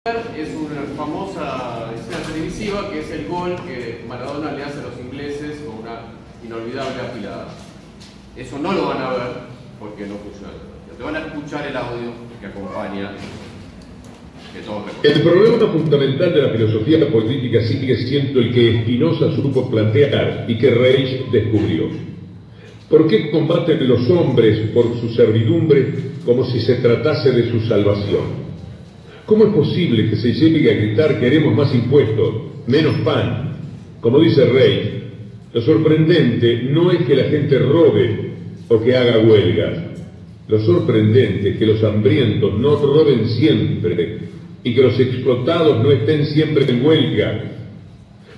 Es una famosa escena televisiva que es el gol que Maradona le hace a los ingleses con una inolvidable afilada. Eso no lo van a ver porque no funciona. Te van a escuchar el audio que acompaña que todos recordamos. El problema fundamental de la filosofía política sigue siendo el que Spinoza supo plantear y que Reich descubrió. ¿Por qué combaten los hombres por su servidumbre como si se tratase de su salvación? ¿Cómo es posible que se llegue a gritar queremos más impuestos, menos pan? Como dice Reich, lo sorprendente no es que la gente robe o que haga huelgas. Lo sorprendente es que los hambrientos no roben siempre y que los explotados no estén siempre en huelga.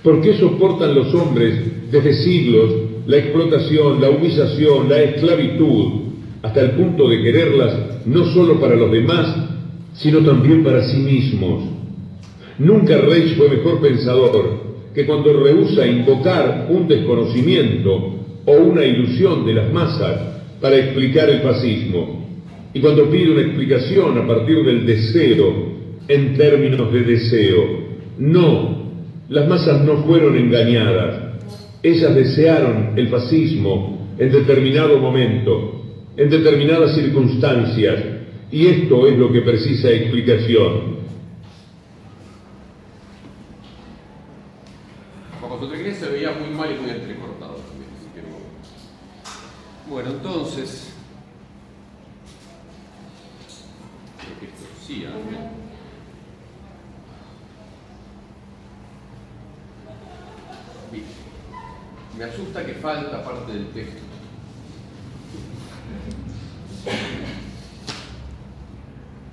¿Por qué soportan los hombres desde siglos la explotación, la humillación, la esclavitud, hasta el punto de quererlas no solo para los demás, sino también para sí mismos? Nunca Reich fue mejor pensador que cuando rehúsa invocar un desconocimiento o una ilusión de las masas para explicar el fascismo, y cuando pide una explicación a partir del deseo en términos de deseo. No, las masas no fueron engañadas, ellas desearon el fascismo en determinado momento, en determinadas circunstancias, y esto es lo que precisa explicación. Bajo su inglés se veía muy mal y muy entrecortado también, así que no. Bueno, entonces creo que esto sí, bien. Me asusta que falta parte del texto.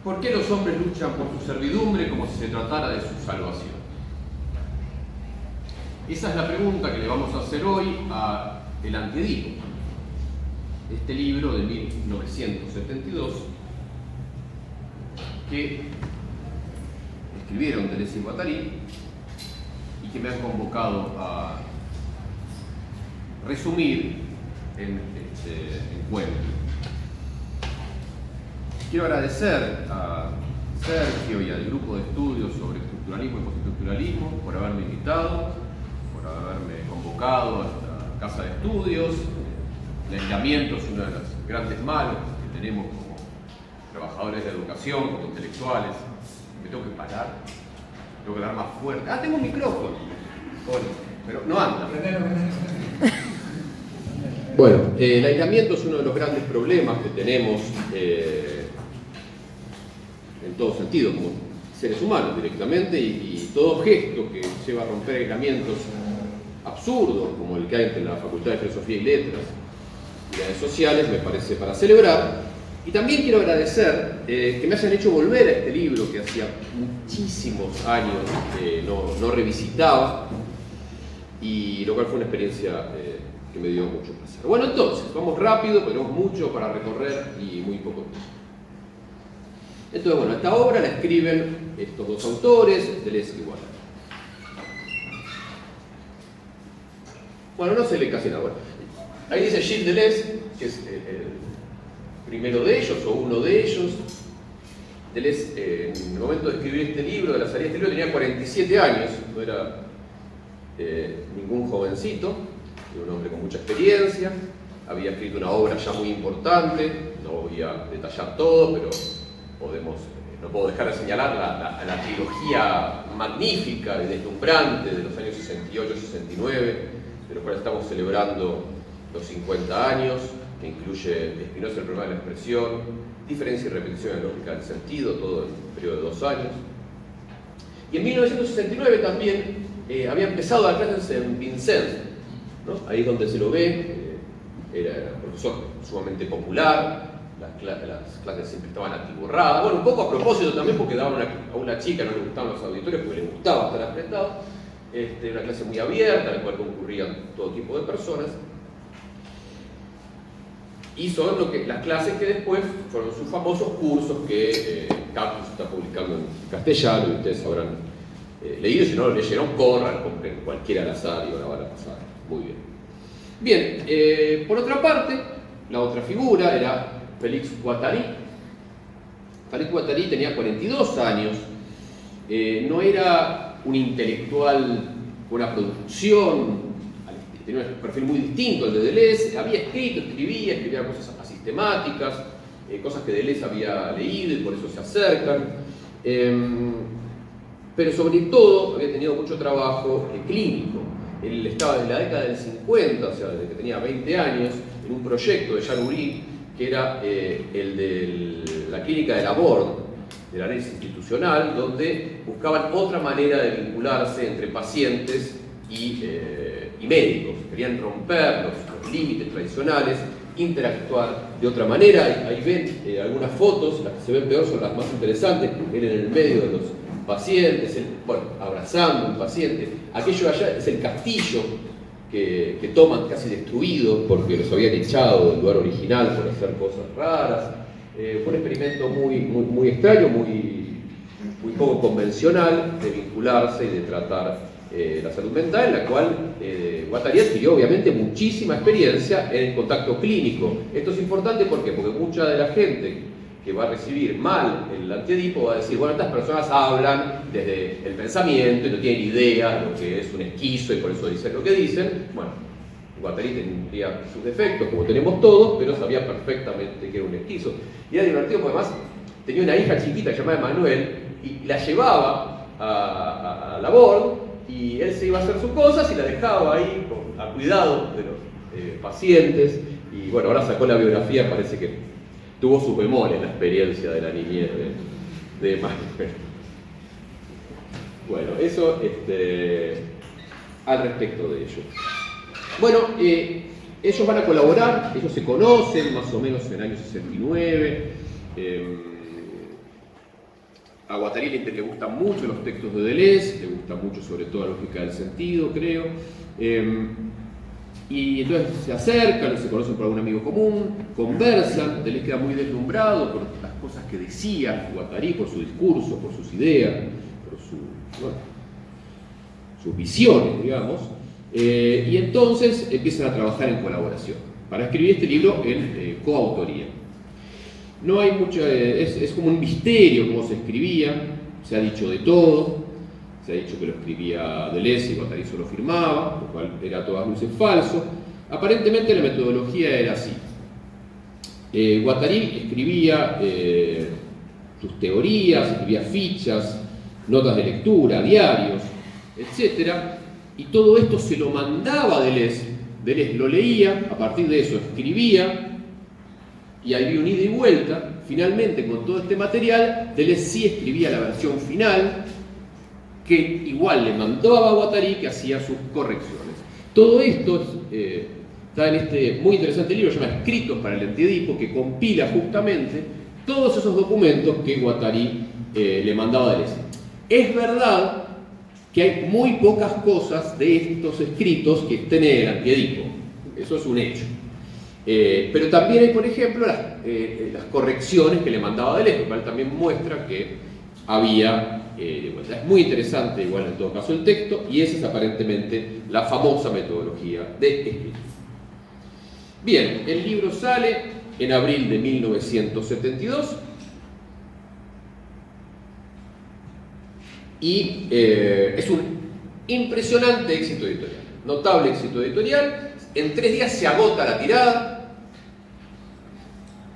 ¿Por qué los hombres luchan por su servidumbre como si se tratara de su salvación? Esa es la pregunta que le vamos a hacer hoy a El Antiedipo, este libro de 1972 que escribieron Deleuze y Guattari y que me han convocado a resumir en este encuentro. Quiero agradecer a Sergio y al grupo de estudios sobre estructuralismo y postestructuralismo por haberme invitado, por haberme convocado a esta casa de estudios. El aislamiento es uno de los grandes males que tenemos como trabajadores de educación, como intelectuales. Me tengo que parar, tengo que dar más fuerte. Ah, tengo un micrófono, pero no anda. Bueno, el aislamiento es uno de los grandes problemas que tenemos en todo sentido, como seres humanos directamente, y todo gesto que lleva a romper aislamientos absurdos, como el que hay entre la Facultad de Filosofía y Letras y las sociales, me parece para celebrar. Y también quiero agradecer que me hayan hecho volver a este libro que hacía muchísimos años no revisitaba, y lo cual fue una experiencia que me dio mucho placer. Bueno, entonces, vamos rápido, tenemos mucho para recorrer y muy poco tiempo. Entonces, bueno, esta obra la escriben estos dos autores, Deleuze y Guattari. Bueno, no se lee casi nada. Bueno, ahí dice Gilles Deleuze, que es el primero de ellos, o uno de ellos. Deleuze, en el momento de escribir este libro, de la salida de este libro, tenía 47 años, no era ningún jovencito, era un hombre con mucha experiencia, había escrito una obra ya muy importante, no voy a detallar todo, pero no puedo dejar de señalar la trilogía magnífica y deslumbrante de los años 68-69, de los cuales estamos celebrando los 50 años, que incluye Spinoza, el problema de la expresión, diferencia y repetición en la lógica del sentido, todo en un periodo de 2 años. Y en 1969 también había empezado a dar clases en Vincennes, ¿no? Ahí es donde se lo ve, era un profesor sumamente popular. Las clases siempre estaban atiborradas. Bueno, un poco a propósito también porque daban a una chica, no le gustaban los auditorios porque le gustaba estar apretado. Una clase muy abierta, en la cual concurrían todo tipo de personas. Y son las clases que después fueron sus famosos cursos que Campus está publicando en castellano, y ustedes habrán leído. Si no lo leyeron, corran, compren cualquiera al azar y ahora van a pasar muy bien. Bien, por otra parte, la otra figura era Félix Guattari. Félix Guattari tenía 42 años no era un intelectual con una producción, tenía un perfil muy distinto al de Deleuze, había escribía cosas asistemáticas, cosas que Deleuze había leído y por eso se acercan, pero sobre todo había tenido mucho trabajo clínico. Él estaba desde la década del 50, o sea, desde que tenía 20 años, en un proyecto de Jean Oury, que era el de la clínica de Laborde, del análisis institucional, donde buscaban otra manera de vincularse entre pacientes y médicos. Querían romper los límites tradicionales, interactuar de otra manera. Ahí ven algunas fotos, las que se ven peor son las más interesantes, él en el medio de los pacientes, bueno, abrazando a un paciente. Aquello allá es el castillo que toman casi destruido porque los habían echado del lugar original por hacer cosas raras. Fue un experimento muy extraño, muy poco convencional de vincularse y de tratar la salud mental, en la cual Guattari adquirió obviamente muchísima experiencia en el contacto clínico. Esto es importante ¿por qué? Porque mucha de la gente que va a recibir mal el antiedipo va a decir, bueno, estas personas hablan desde el pensamiento y no tienen idea de lo que es un esquizo y por eso dicen lo que dicen. Bueno, Guattari tendría sus defectos, como tenemos todos, pero sabía perfectamente que era un esquizo. Y era divertido porque además tenía una hija chiquita llamada Manuel y la llevaba a Laborde y él se iba a hacer sus cosas y la dejaba ahí a cuidado de los pacientes. Y bueno, ahora sacó la biografía, parece que tuvo sus memorias, la experiencia de la niñez de Manuel. Bueno, eso al respecto de ello. Bueno, ellos van a colaborar, ellos se conocen más o menos en el año 69. A Guattari le gustan mucho los textos de Deleuze, le gusta mucho sobre todo la lógica del sentido, creo. Y entonces se acercan, se conocen por algún amigo común, conversan, Deleuze queda muy deslumbrado por las cosas que decía Guattari, por su discurso, por sus ideas, por sus visiones, digamos. Y entonces empiezan a trabajar en colaboración para escribir este libro en coautoría. No hay mucha, es como un misterio cómo se escribía, se ha dicho de todo, se ha dicho que lo escribía Deleuze y Guattari solo firmaba, lo cual era a todas luces falso. Aparentemente la metodología era así. Guattari escribía sus teorías, escribía fichas, notas de lectura, diarios, etc. Y todo esto se lo mandaba a Deleuze. Deleuze lo leía, a partir de eso escribía, y ahí había un ida y vuelta. Finalmente, con todo este material, Deleuze sí escribía la versión final, que igual le mandaba a Guattari, que hacía sus correcciones. Todo esto está en este muy interesante libro, se llama Escritos para el Antiedipo, que compila justamente todos esos documentos que Guattari le mandaba a Deleuze. Es verdad que hay muy pocas cosas de estos escritos que estén en el Antiedipo. Eso es un hecho. Pero también hay, por ejemplo, las correcciones que le mandaba Deleuze, lo cual también muestra que había de vuelta. Es muy interesante, igual en todo caso, el texto, y esa es aparentemente la famosa metodología de escritura. Bien, el libro sale en abril de 1972 y es un impresionante éxito editorial, notable éxito editorial. En 3 días se agota la tirada.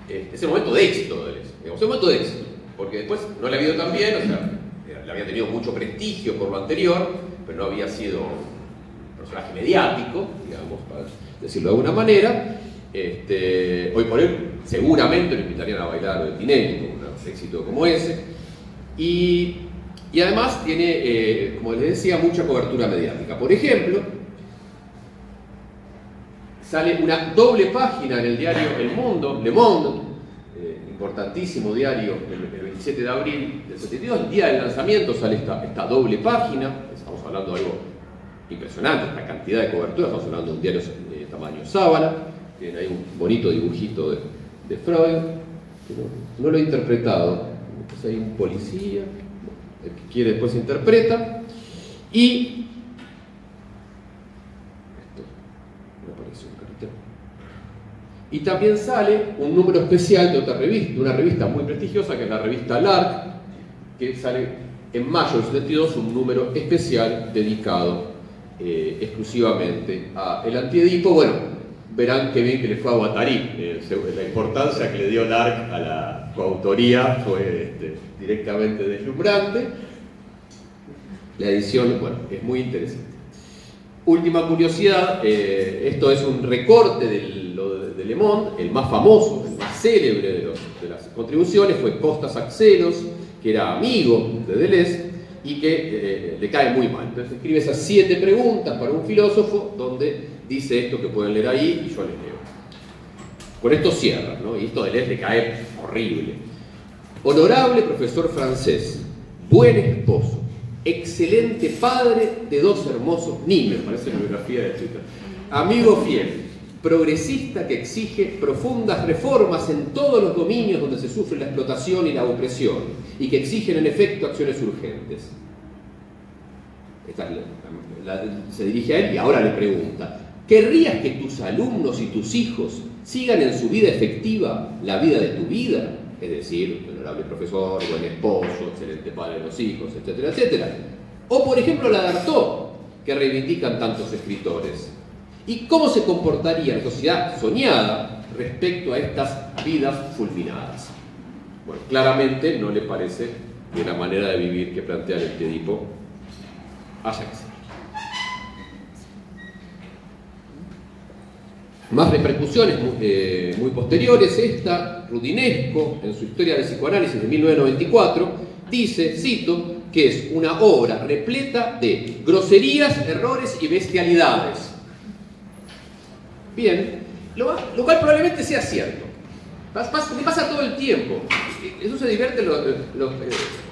Es el momento de éxito de Deleuze, digamos, el momento de éxito, porque después no le ha ido tan bien, o sea, le había tenido mucho prestigio por lo anterior, pero no había sido un personaje mediático, digamos, para decirlo de alguna manera. Hoy por hoy seguramente lo invitarían a bailar de Tinelli con un éxito como ese. Y además tiene, como les decía, mucha cobertura mediática. Por ejemplo, sale una doble página en el diario El Mundo, Le Monde, importantísimo diario, el 27 de abril del 72, el día del lanzamiento sale esta doble página. Estamos hablando de algo impresionante, esta cantidad de cobertura, estamos hablando de un diario de tamaño sábana, tiene ahí un bonito dibujito de Freud, que no lo he interpretado, es ahí un policía, el que quiere después interpreta, y esto me apareció un cartel. Y también sale un número especial de otra revista, de una revista muy prestigiosa, que es la revista L'Arc, que sale en mayo del 72 un número especial dedicado exclusivamente al Antiedipo. Bueno, verán qué bien que le fue a Guattari. La importancia que le dio Lark a la coautoría fue directamente deslumbrante. La edición, bueno, es muy interesante. Última curiosidad, esto es un recorte de Le Monde, el más famoso, el más célebre de las contribuciones fue Costas Axelos, que era amigo de Deleuze y que le cae muy mal. Entonces escribe esas 7 preguntas para un filósofo, donde dice esto que pueden leer ahí y yo les leo. Con esto cierra, ¿no? Y esto de Deleuze le cae horrible. Honorable profesor francés, buen esposo, excelente padre de 2 hermosos niños, parece la biografía de Twitter, amigo fiel, progresista que exige profundas reformas en todos los dominios donde se sufre la explotación y la opresión, y que exigen en efecto acciones urgentes. Se dirige a él y ahora le pregunta: ¿querrías que tus alumnos y tus hijos sigan en su vida efectiva la vida de tu vida? Es decir, honorable profesor, buen esposo, excelente padre de los hijos, etcétera, etcétera. O, por ejemplo, la de Artaud, que reivindican tantos escritores. ¿Y cómo se comportaría la sociedad soñada respecto a estas vidas fulminadas? Bueno, claramente no le parece que la manera de vivir que plantea el Antiedipo haya que ser. Más repercusiones muy posteriores, esta, Rudinesco, en su Historia del Psicoanálisis de 1994, dice, cito, que es una obra repleta de groserías, errores y bestialidades. Bien, lo cual probablemente sea cierto. Pasa todo el tiempo. Eso se divierte,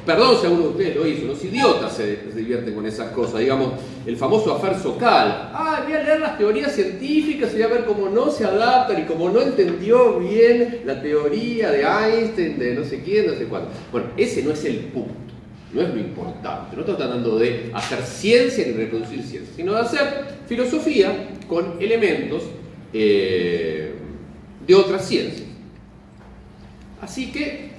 perdón si alguno de ustedes lo hizo, los idiotas se divierten con esas cosas. Digamos, el famoso affaire Sokal. Voy a leer las teorías científicas y voy a ver cómo no se adaptan y cómo no entendió bien la teoría de Einstein, de no sé quién, no sé cuánto. Bueno, ese no es el punto, no es lo importante. No está tratando de hacer ciencia ni reproducir ciencia, sino de hacer filosofía con elementos de otras ciencias. Así que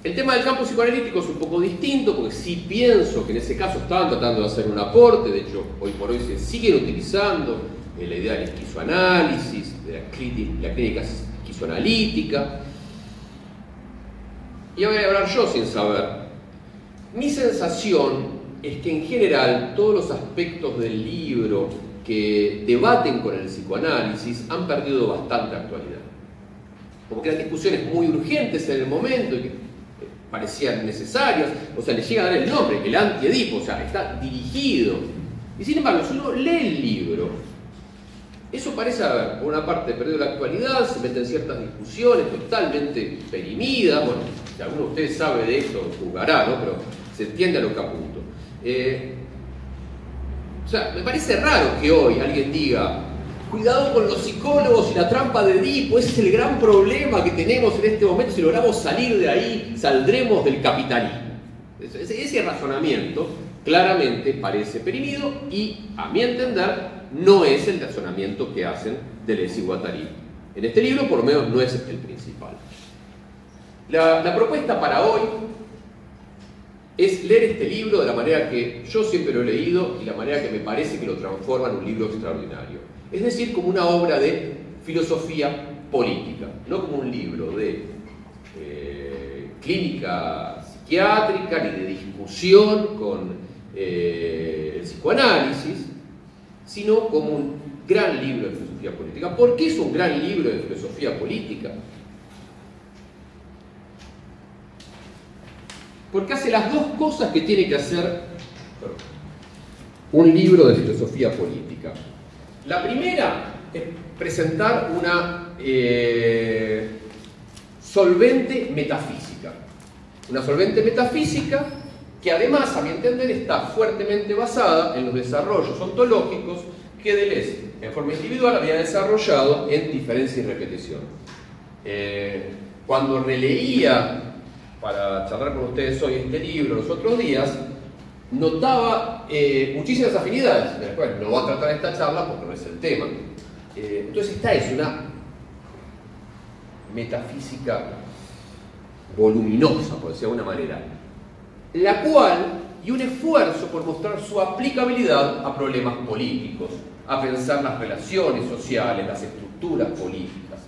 el tema del campo psicoanalítico es un poco distinto, porque sí pienso que en ese caso estaban tratando de hacer un aporte. De hecho, hoy por hoy se siguen utilizando la idea del esquizoanálisis, de la clínica esquizoanalítica. Y voy a hablar yo sin saber. Mi sensación es que en general todos los aspectos del libro que debaten con el psicoanálisis han perdido bastante actualidad. Como que eran discusiones muy urgentes en el momento y que parecían necesarias, o sea, le llega a dar el nombre, el Antiedipo, o sea, está dirigido. Y sin embargo, si uno lee el libro, eso parece haber, por una parte, perdido la actualidad, se meten ciertas discusiones totalmente perimidas. Bueno, si alguno de ustedes sabe de esto, juzgará, ¿no? Pero se entiende a lo que apunto. O sea, me parece raro que hoy alguien diga: cuidado con los psicólogos y la trampa de Edipo, ese es el gran problema que tenemos en este momento. Si logramos salir de ahí, saldremos del capitalismo. Ese razonamiento claramente parece perimido y, a mi entender, no es el razonamiento que hacen Deleuze y Guattari. En este libro, por lo menos, no es el principal. La propuesta para hoy es leer este libro de la manera que yo siempre lo he leído y la manera que me parece que lo transforma en un libro extraordinario. Es decir, como una obra de filosofía política, no como un libro de clínica psiquiátrica ni de discusión con el psicoanálisis, sino como un gran libro de filosofía política. ¿Por qué es un gran libro de filosofía política? Porque hace las dos cosas que tiene que hacer un libro de filosofía política. La primera es presentar una solvente metafísica. Una solvente metafísica que además, a mi entender, está fuertemente basada en los desarrollos ontológicos que Deleuze, en forma individual, había desarrollado en Diferencia y Repetición. Cuando releía, para charlar con ustedes hoy, este libro los otros días, notaba muchísimas afinidades, de las cuales no voy a tratar esta charla porque no es el tema. Entonces esta es una metafísica voluminosa, por decirlo de alguna manera, la cual y un esfuerzo por mostrar su aplicabilidad a problemas políticos, a pensar las relaciones sociales, las estructuras políticas.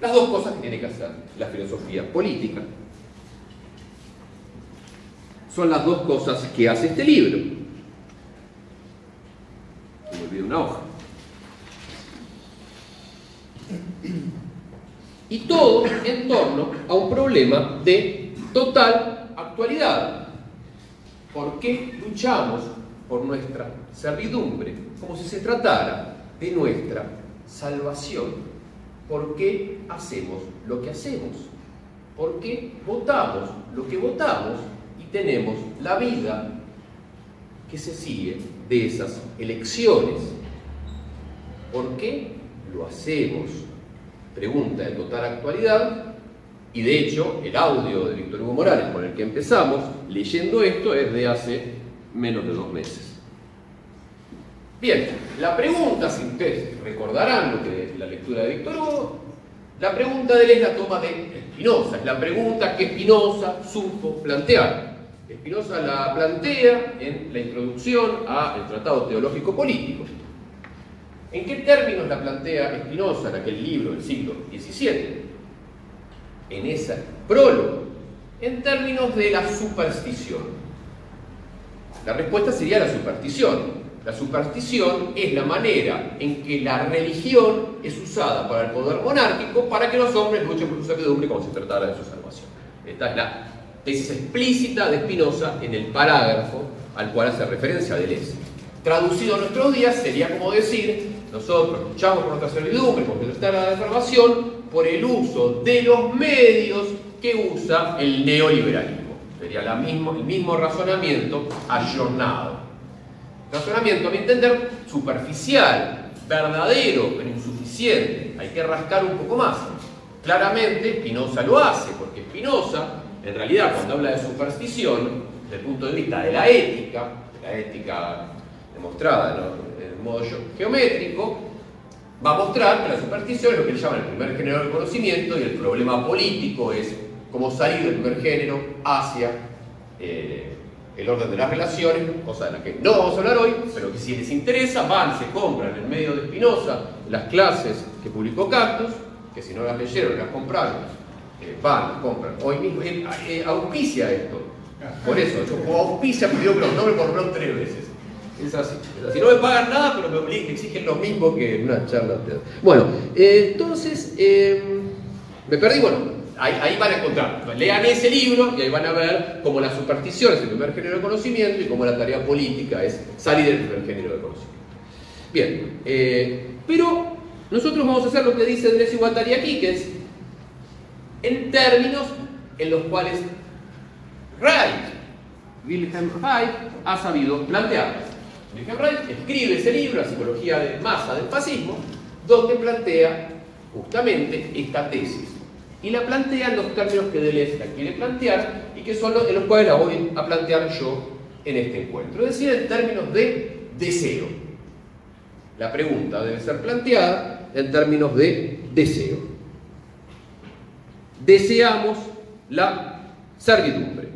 Las dos cosas que tiene que hacer la filosofía política. Son las dos cosas que hace este libro. Se me olvidó una hoja. Y todo en torno a un problema de total actualidad. ¿Por qué luchamos por nuestra servidumbre? Como si se tratara de nuestra salvación. ¿Por qué hacemos lo que hacemos? ¿Por qué votamos lo que votamos y tenemos la vida que se sigue de esas elecciones? ¿Por qué lo hacemos? Pregunta de total actualidad, y de hecho el audio de Víctor Hugo Morales con el que empezamos leyendo esto es de hace menos de 2 meses. Bien, la pregunta, si ustedes recordarán lo que es la lectura de Víctor Hugo, la pregunta de él es la toma de Spinoza, es la pregunta que Spinoza supo plantear. Spinoza la plantea en la introducción al Tratado Teológico Político. ¿En qué términos la plantea Spinoza en aquel libro del siglo XVII? En ese prólogo, en términos de la superstición. La respuesta sería la superstición. La superstición es la manera en que la religión es usada para el poder monárquico para que los hombres luchen por su servidumbre como si tratara de su salvación. Esta es la tesis explícita de Spinoza en el parágrafo al cual hace referencia Deleuze. Traducido a nuestros días sería como decir: nosotros luchamos por nuestra servidumbre, por nuestra salvación, por el uso de los medios que usa el neoliberalismo. Sería el mismo razonamiento ayornado. Razonamiento, a mi entender, superficial, verdadero, pero insuficiente. Hay que rascar un poco más. Claramente Spinoza lo hace, porque Spinoza, en realidad, cuando habla de superstición, desde el punto de vista de la ética demostrada, ¿no?, en modo geométrico, va a mostrar que la superstición es lo que él llama el primer género del conocimiento, y el problema político es cómo salir del primer género hacia el orden de las relaciones, cosa de la que no vamos a hablar hoy, pero que si les interesa, van, se compran en medio de Spinoza las clases que publicó Cactus, que si no las leyeron, las compraron, van, las compran hoy mismo. Auspicia esto. Por eso, yo auspicia, pidió que los nombres por lo menos 3 veces. Es así. Si no me pagan nada, pero me obligan, exigen lo mismo que en una charla. Bueno, entonces, me perdí. Bueno, ahí van a encontrar. Lean ese libro y ahí van a ver cómo la superstición es el primer género de conocimiento y cómo la tarea política es salir del primer género de conocimiento. Bien, pero nosotros vamos a hacer lo que dice Deleuze y Guattari aquí, que es en términos en los cuales Wilhelm Reich ha sabido plantearlas. Wilhelm Reich escribe ese libro, La psicología de masa del fascismo, donde plantea justamente esta tesis. Y la plantea en los términos que Deleuze la quiere plantear y que son en los cuales la voy a plantear yo en este encuentro. Es decir, en términos de deseo. La pregunta debe ser planteada en términos de deseo. Deseamos la servidumbre.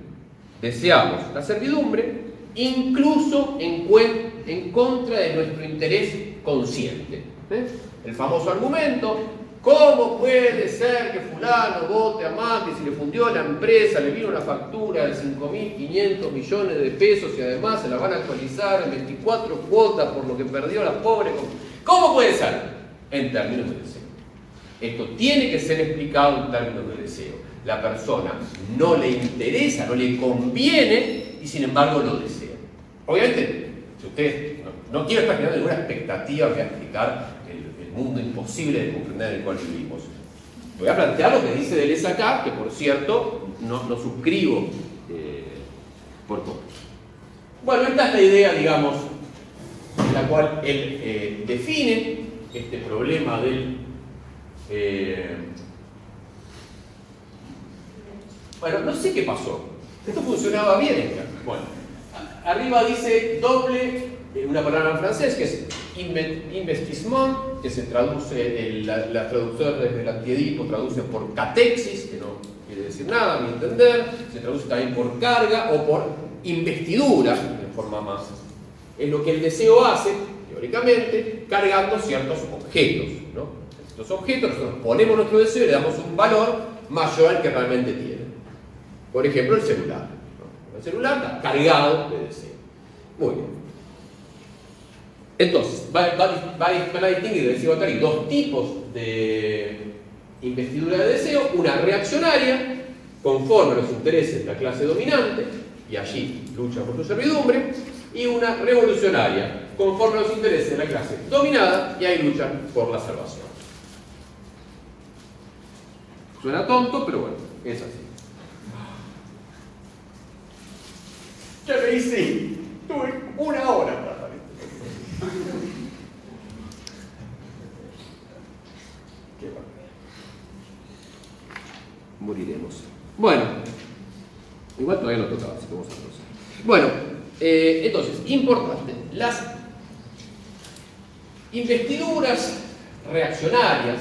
Deseamos la servidumbre incluso en contra de nuestro interés consciente. El famoso argumento: ¿cómo puede ser que fulano vote a Macri si le fundió la empresa, le vino una factura de 5.500 millones de pesos y además se la van a actualizar en 24 cuotas por lo que perdió la pobre? ¿Cómo puede ser? En términos de deseo. Esto tiene que ser explicado en términos de deseo. La persona no le interesa, no le conviene y sin embargo lo desea. Obviamente, si usted no quiero estar generando ninguna expectativa, voy a explicar el mundo imposible de comprender en el cual vivimos. Voy a plantear lo que dice Deleuze acá, que por cierto no suscribo por todo. Bueno, esta es la idea, digamos, en la cual él define este problema del... bueno, no sé qué pasó. Esto funcionaba bien en casa. Bueno, arriba dice doble, una palabra en francés que es investissement, que se traduce, la traductora desde el antiedipo traduce por catexis, que no quiere decir nada, a mi entender. Se traduce también por carga o por investidura, en forma más. Es lo que el deseo hace, teóricamente, cargando ciertos objetos, ¿no? Estos objetos, nosotros ponemos nuestro deseo y le damos un valor mayor al que realmente tiene. Por ejemplo, el celular, ¿no? El celular está cargado de deseo. Muy bien. Entonces, van a distinguir, decía Guattari, dos tipos de investidura de deseo: una reaccionaria, conforme a los intereses de la clase dominante, y allí lucha por su servidumbre, y una revolucionaria, conforme a los intereses de la clase dominada, y ahí luchan por la salvación. Suena tonto, pero bueno, es así. Ya me hice, tuve una hora para hacer esto. Qué bueno. Moriremos. Bueno, igual todavía no tocaba, así que vamos a hacerlo. Bueno, entonces, importante, las investiduras reaccionarias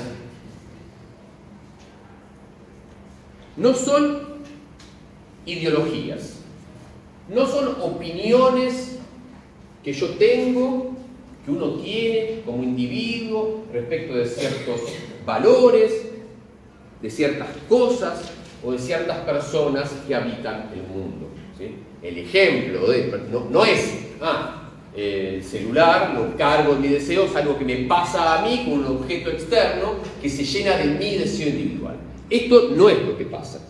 no son ideologías, no son opiniones que yo tengo, que uno tiene como individuo respecto de ciertos valores, de ciertas cosas o de ciertas personas que habitan el mundo, ¿sí? El ejemplo no es, el celular lo cargo en mi deseo, es algo que me pasa a mí con un objeto externo que se llena de mi deseo individual. Esto no es lo que pasa.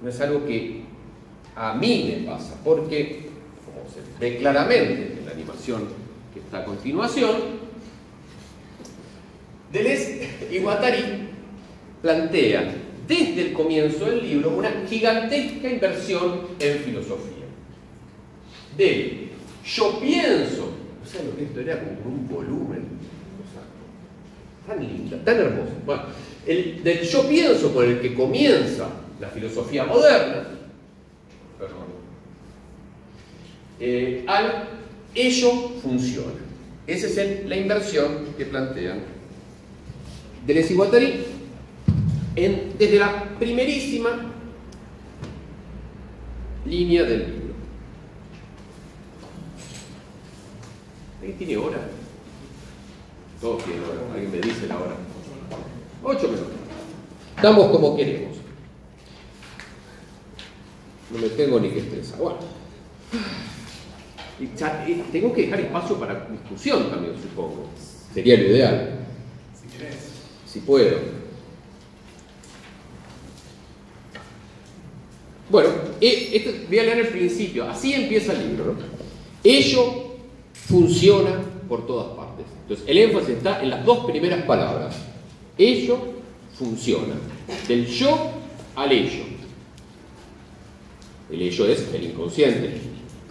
No es algo que a mí me pasa, porque, como se ve claramente en la animación que está a continuación, Deleuze y Guattari plantean desde el comienzo del libro una gigantesca inversión en filosofía. Del yo pienso, o sea, lo que esto era como un volumen, o sea, tan linda, tan hermoso. Bueno, del yo pienso con el que comienza la filosofía moderna, al ello funciona. Esa es la inversión que plantean Deleuze y Guattari desde la primerísima línea del libro. ¿Alguien tiene hora? Todos tienen hora. Alguien me dice la hora. 8 minutos. Estamos como queremos. No me tengo ni que estresar. Bueno. Y tengo que dejar espacio para discusión también, supongo. Sería lo ideal. Si puedo. Bueno, voy a leer el principio. Así empieza el libro, ¿no? Ello funciona por todas partes. Entonces, el énfasis está en las dos primeras palabras. Ello funciona. Del yo al ello. El ello es el inconsciente,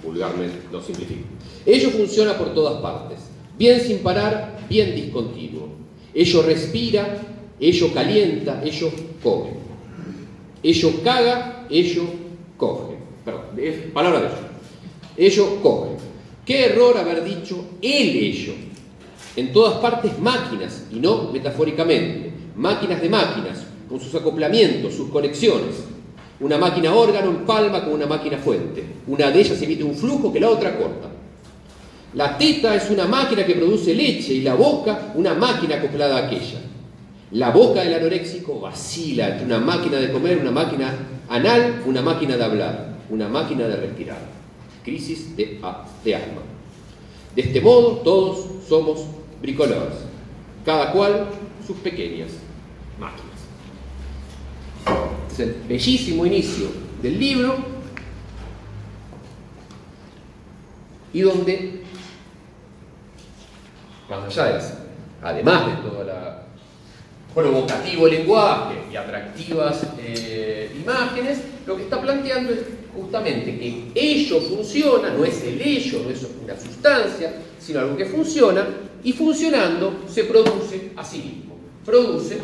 vulgarmente lo simplifico. Ello funciona por todas partes, bien sin parar, bien discontinuo. Ello respira, ello calienta, ello come. Ello caga, ello coge. Perdón, es palabra de ello. Ello coge. Qué error haber dicho el ello. En todas partes máquinas, y no metafóricamente. Máquinas de máquinas, con sus acoplamientos, sus conexiones. Una máquina órgano empalma con una máquina fuente. Una de ellas emite un flujo que la otra corta. La teta es una máquina que produce leche y la boca una máquina acoplada a aquella. La boca del anoréxico vacila entre una máquina de comer, una máquina anal, una máquina de hablar, una máquina de respirar. Crisis de asma. De este modo todos somos bricoleurs, cada cual sus pequeñas máquinas. Es el bellísimo inicio del libro y donde, cuando ya es, además de todo el provocativo lenguaje y atractivas imágenes, lo que está planteando es justamente que ello funciona, no es el ello, no es una sustancia, sino algo que funciona, y funcionando se produce a sí mismo, produce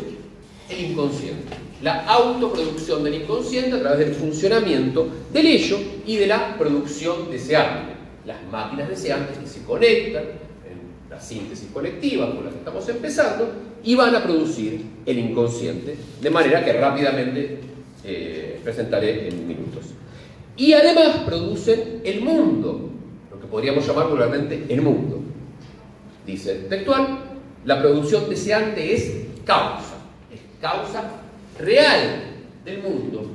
el inconsciente. La autoproducción del inconsciente a través del funcionamiento del ello y de la producción deseante. Las máquinas deseantes que se conectan en la síntesis colectiva con la que estamos empezando y van a producir el inconsciente, de manera que rápidamente presentaré en minutos. Y además producen el mundo, lo que podríamos llamar vulgarmente el mundo. Dice el textual, la producción deseante es causa real del mundo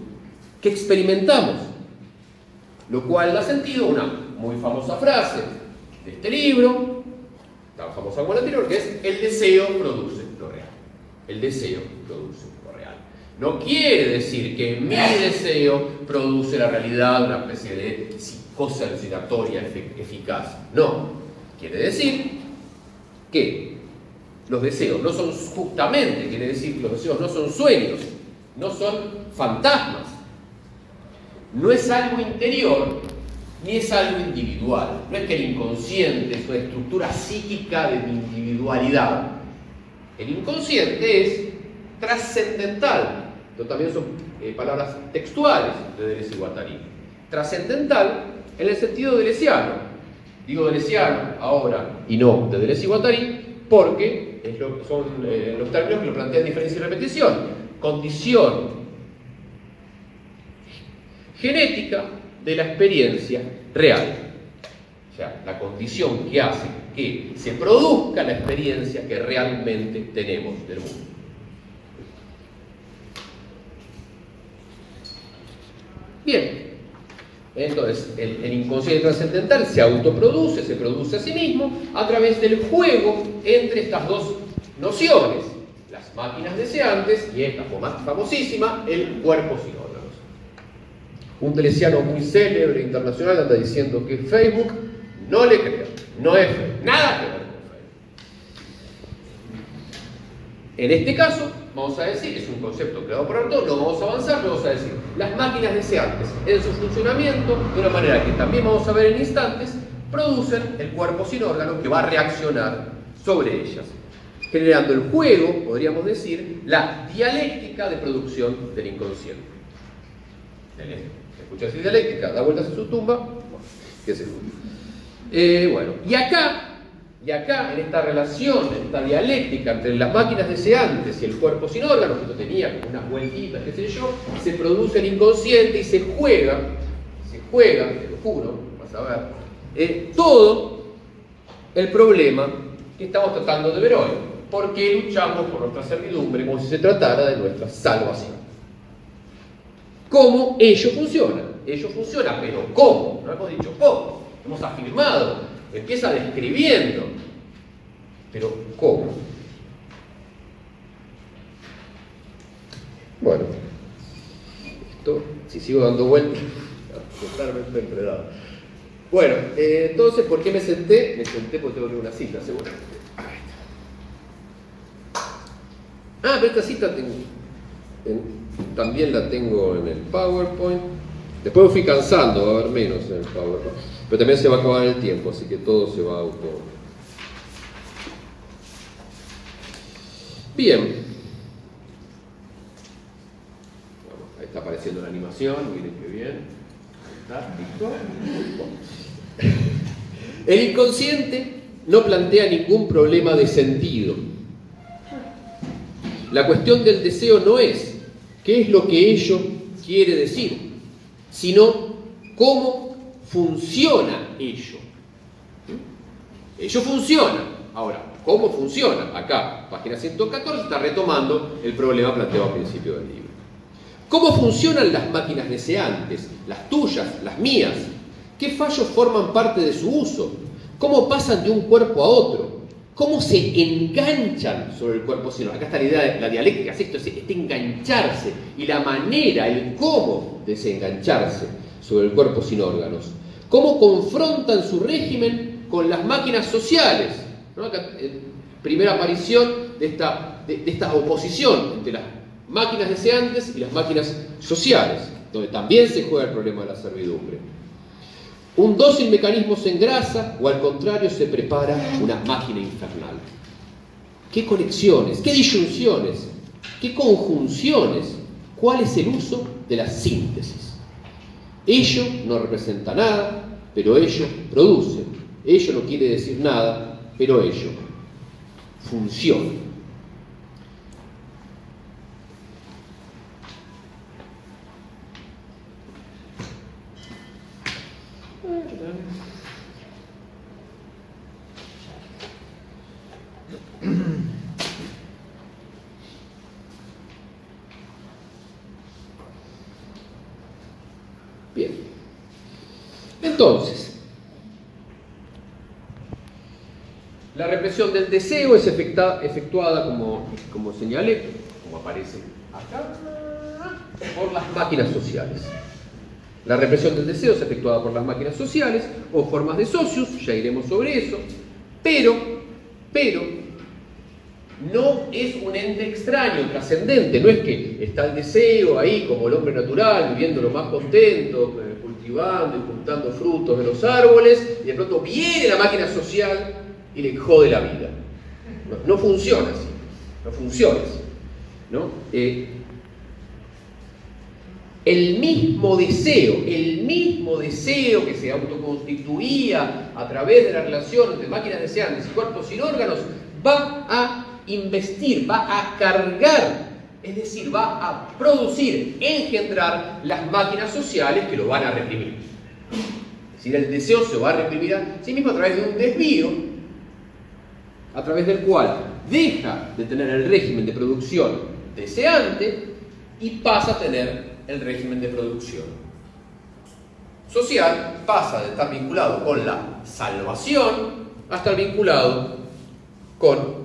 que experimentamos, lo cual da sentido a una muy famosa frase de este libro, tan famosa como el anterior, que es: el deseo produce lo real. El deseo produce lo real. No quiere decir que mi deseo produce la realidad, una especie de psicosis alucinatoria eficaz. No. Quiere decir que los deseos no son justamente, quiere decir que los deseos no son sueños, no son fantasmas. No es algo interior, ni es algo individual. No es que el inconsciente es una estructura psíquica de mi individualidad. El inconsciente es trascendental. Esto también son palabras textuales de Deleuze y Guattari. Trascendental en el sentido deleuziano. Digo deleuziano ahora y no de Deleuze y Guattari porque son los términos que lo plantean diferencia y repetición. Condición genética de la experiencia real. O sea, la condición que hace que se produzca la experiencia que realmente tenemos del mundo. Bien, entonces el inconsciente trascendental se autoproduce, se produce a sí mismo a través del juego entre estas dos nociones, las máquinas deseantes y esta famosísima, el cuerpo sin órganos. Un deleuziano muy célebre internacional anda diciendo que Facebook no le crea, no es Facebook, nada que ver con Facebook. En este caso, vamos a decir, es un concepto creado por Artaud, lo vamos a avanzar, lo vamos a decir, las máquinas deseantes en su funcionamiento, de una manera que también vamos a ver en instantes, producen el cuerpo sin órgano que va a reaccionar sobre ellas, generando el juego, podríamos decir, la dialéctica de producción del inconsciente. Escucha así dialéctica, da vueltas en su tumba, bueno, qué sé yo. Bueno, y acá, en esta relación, en esta dialéctica entre las máquinas deseantes y el cuerpo sin órganos, que esto tenía como unas vueltitas, qué sé yo, se produce el inconsciente y se juega, te lo juro, vas a ver, todo el problema que estamos tratando de ver hoy. ¿Por qué luchamos por nuestra servidumbre como si se tratara de nuestra salvación? ¿Cómo ello funciona? Ello funciona, pero ¿cómo? No hemos dicho cómo, hemos afirmado, empieza describiendo, pero ¿cómo? Bueno, esto, si sigo dando vueltas, totalmente enredado. Bueno, entonces, ¿por qué me senté? Me senté porque tengo que ir a una cita, seguramente. Ah, pero esta cita también la tengo en el PowerPoint. Después me fui cansando, va a haber menos en el PowerPoint. Pero también se va a acabar el tiempo, así que todo se va a auto. Bien. Bueno, ahí está apareciendo la animación, miren qué bien. Ahí está, listo. El inconsciente no plantea ningún problema de sentido. La cuestión del deseo no es qué es lo que ello quiere decir, sino cómo funciona ello. Ello funciona. Ahora, ¿cómo funciona? Acá, página 114, está retomando el problema planteado al principio del libro. ¿Cómo funcionan las máquinas deseantes? Las tuyas, las mías. ¿Qué fallos forman parte de su uso? ¿Cómo pasan de un cuerpo a otro? ¿Cómo se enganchan sobre el cuerpo sin órganos? Acá está la idea de la dialéctica, esto es engancharse, y la manera, el cómo desengancharse sobre el cuerpo sin órganos. ¿Cómo confrontan su régimen con las máquinas sociales? ¿No? Acá, primera aparición de esta oposición entre las máquinas deseantes y las máquinas sociales, donde también se juega el problema de la servidumbre. Un dócil mecanismo se engrasa o al contrario se prepara una máquina infernal. ¿Qué conexiones? ¿Qué disyunciones? ¿Qué conjunciones? ¿Cuál es el uso de la síntesis? Ello no representa nada, pero ello produce. Ello no quiere decir nada, pero ello funciona. Bien. Entonces, la represión del deseo es efectuada, como señalé, como aparece acá, por las máquinas sociales. La represión del deseo es efectuada por las máquinas sociales o formas de socios, ya iremos sobre eso, pero no es un ente extraño, trascendente, no es que está el deseo ahí como el hombre natural, viviendo lo más contento, cultivando y juntando frutos de los árboles, y de pronto viene la máquina social y le jode la vida. No funciona así, no funciona así, ¿no? El mismo deseo que se autoconstituía a través de la relación entre máquinas deseantes y cuerpos sin órganos, va a investir, va a cargar, es decir, va a producir, engendrar las máquinas sociales que lo van a reprimir. Es decir, el deseo se va a reprimir a sí mismo a través de un desvío, a través del cual deja de tener el régimen de producción deseante y pasa a tener el régimen de producción social, pasa de estar vinculado con la salvación a estar vinculado con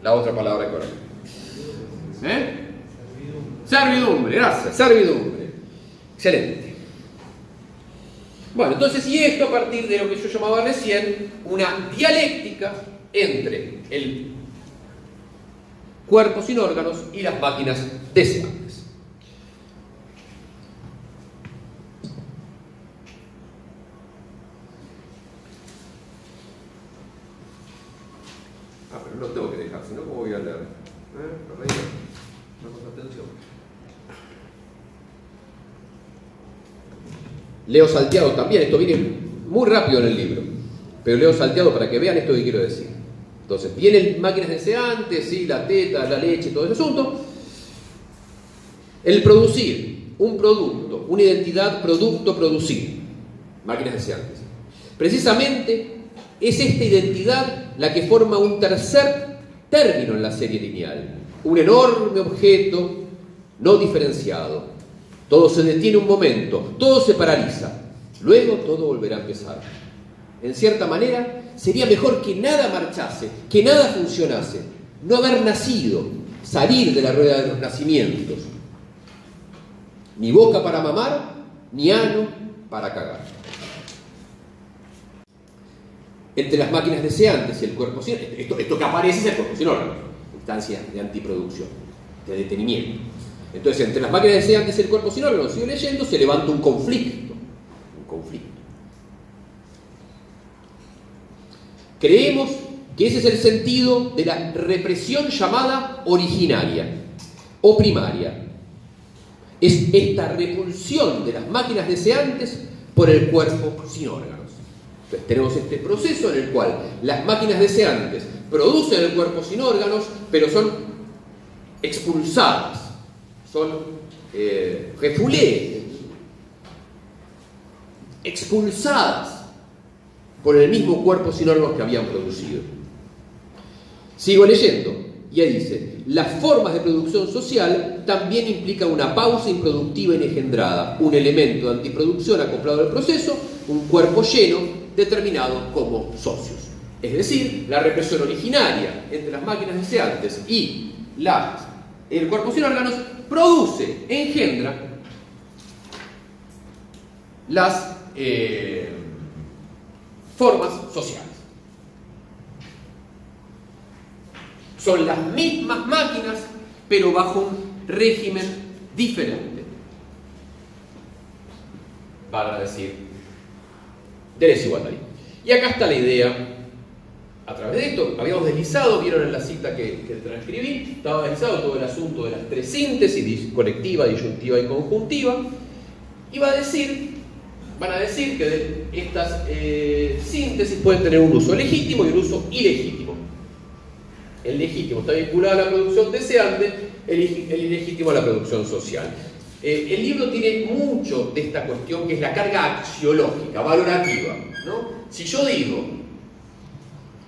la otra palabra que ahora. Servidumbre, gracias, servidumbre. Excelente. Bueno, entonces, y esto a partir de lo que yo llamaba recién una dialéctica entre el cuerpo sin órganos y las máquinas deseantes. Pero no lo tengo que dejar, si no, ¿cómo voy a leer? Atención. Leo salteado también, esto viene muy rápido en el libro, pero leo salteado para que vean esto que quiero decir. Entonces, vienen máquinas deseantes, ¿sí? La teta, la leche, todo ese asunto. El producir un producto, una identidad producto-producir, máquinas deseantes. Precisamente es esta identidad la que forma un tercer término en la serie lineal, un enorme objeto no diferenciado. Todo se detiene un momento, todo se paraliza, luego todo volverá a empezar. En cierta manera, sería mejor que nada marchase, que nada funcionase, no haber nacido, salir de la rueda de los nacimientos. Ni boca para mamar, ni ano para cagar. Entre las máquinas deseantes y el cuerpo sin órganos, esto que aparece es el cuerpo sin órganos, instancia de antiproducción, de detenimiento. Entonces, entre las máquinas deseantes y el cuerpo sin órganos, sigo leyendo, se levanta un conflicto. Creemos que ese es el sentido de la represión llamada originaria o primaria. Es esta repulsión de las máquinas deseantes por el cuerpo sin órganos. Entonces, tenemos este proceso en el cual las máquinas deseantes producen el cuerpo sin órganos, pero son expulsadas, son refoulées, expulsadas por el mismo cuerpo sin órganos que habían producido. Sigo leyendo, y ahí dice: las formas de producción social también implican una pausa improductiva engendrada, un elemento de antiproducción acoplado al proceso, un cuerpo lleno determinado como socios. Es decir, la represión originaria entre las máquinas deseantes y el cuerpo sin órganos produce, engendra las formas sociales. Son las mismas máquinas, pero bajo un régimen diferente. Para decir, de desigualdad. Y acá está la idea. A través de esto, habíamos deslizado, vieron en la cita que transcribí, estaba deslizado todo el asunto de las tres síntesis, colectiva, disyuntiva y conjuntiva. Y van a decir que de estas síntesis pueden tener un uso legítimo y un uso ilegítimo. El legítimo está vinculado a la producción deseante, el ilegítimo a la producción social. El libro tiene mucho de esta cuestión que es la carga axiológica, valorativa, ¿no? Si yo digo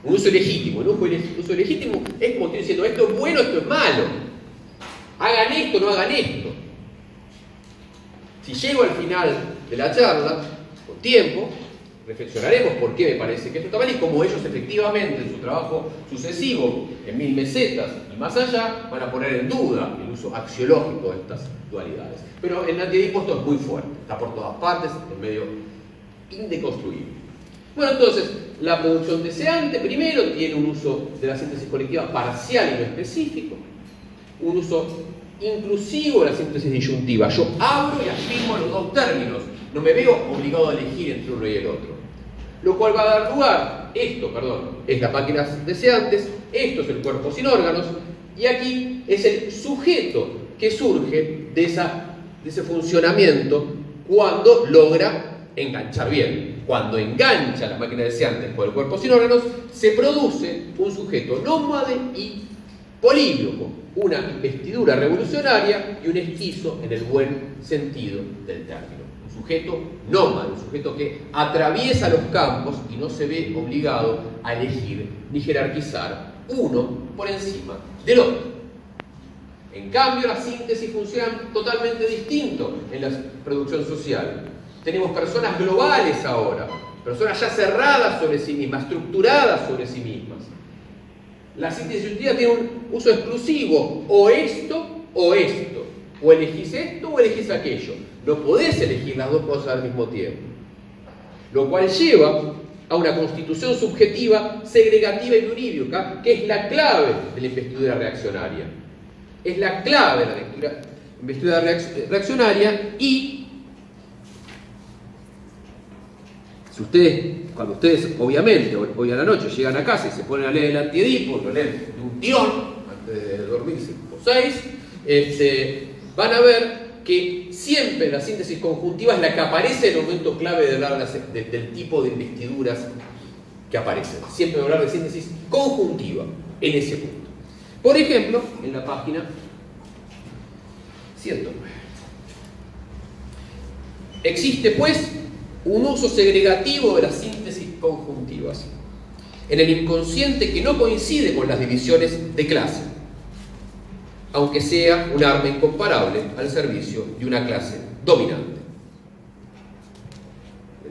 un uso legítimo, un uso legítimo es como estoy diciendo, esto es bueno, esto es malo, hagan esto, no hagan esto. Si llego al final de la charla, con tiempo, reflexionaremos por qué me parece que esto está mal y cómo ellos efectivamente en su trabajo sucesivo, en 1000 mesetas y más allá, van a poner en duda el uso axiológico de estas dualidades. Pero en Antiedipo esto es muy fuerte, está por todas partes, en medio indeconstruible. Bueno, entonces, la producción deseante primero tiene un uso de la síntesis colectiva parcial y no específico, un uso inclusivo de la síntesis disyuntiva. Yo abro y afirmo los dos términos, no me veo obligado a elegir entre uno y el otro. Lo cual va a dar lugar, esto, perdón, es las máquinas deseantes, esto es el cuerpo sin órganos, y aquí es el sujeto que surge de ese funcionamiento cuando logra enganchar bien. Cuando engancha la máquina deseante con el cuerpo sin órganos, se produce un sujeto nómade y polílogo, una investidura revolucionaria y un esquizo en el buen sentido del término. Un sujeto nómade, un sujeto que atraviesa los campos y no se ve obligado a elegir ni jerarquizar uno por encima del otro. En cambio, la síntesis funciona totalmente distinto en la producción social. Tenemos personas globales ahora, personas ya cerradas sobre sí mismas, estructuradas sobre sí mismas. La síntesis disyuntiva tiene un uso exclusivo, o esto o esto, o elegís esto o elegís aquello. No podés elegir las dos cosas al mismo tiempo. Lo cual lleva a una constitución subjetiva, segregativa y unívoca, que es la clave de la investidura reaccionaria. Es la clave de la investidura reaccionaria y si cuando ustedes, obviamente, hoy a la noche llegan a casa y se ponen a leer el Antiedipo, lo leen de un tirón, antes de dormir 5 o 6, van a ver que siempre la síntesis conjuntiva es la que aparece en el momento clave de hablar del tipo de investiduras que aparecen. Siempre voy a hablar de síntesis conjuntiva en ese punto. Por ejemplo, en la página 109. Existe, pues, un uso segregativo de las síntesis conjuntivas en el inconsciente que no coincide con las divisiones de clase, aunque sea un arma incomparable al servicio de una clase dominante.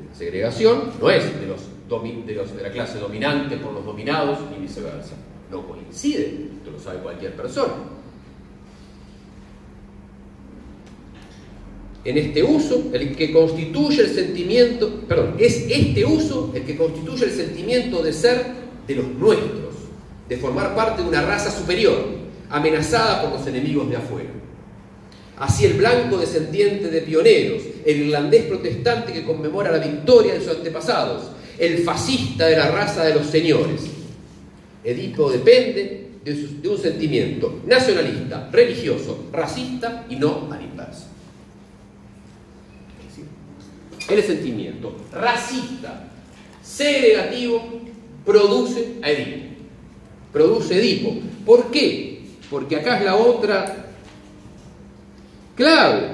La segregación no es de la clase dominante por los dominados ni viceversa. No coincide, esto lo sabe cualquier persona. En este uso, el que constituye el sentimiento, es este uso el que constituye el sentimiento de ser de los nuestros, de formar parte de una raza superior, amenazada por los enemigos de afuera. Así el blanco descendiente de pioneros, el irlandés protestante que conmemora la victoria de sus antepasados, el fascista de la raza de los señores. Edipo depende de un sentimiento nacionalista, religioso, racista y no al inverso. El sentimiento racista, segregativo, produce a Edipo. Produce Edipo. ¿Por qué? Porque acá es la otra clave.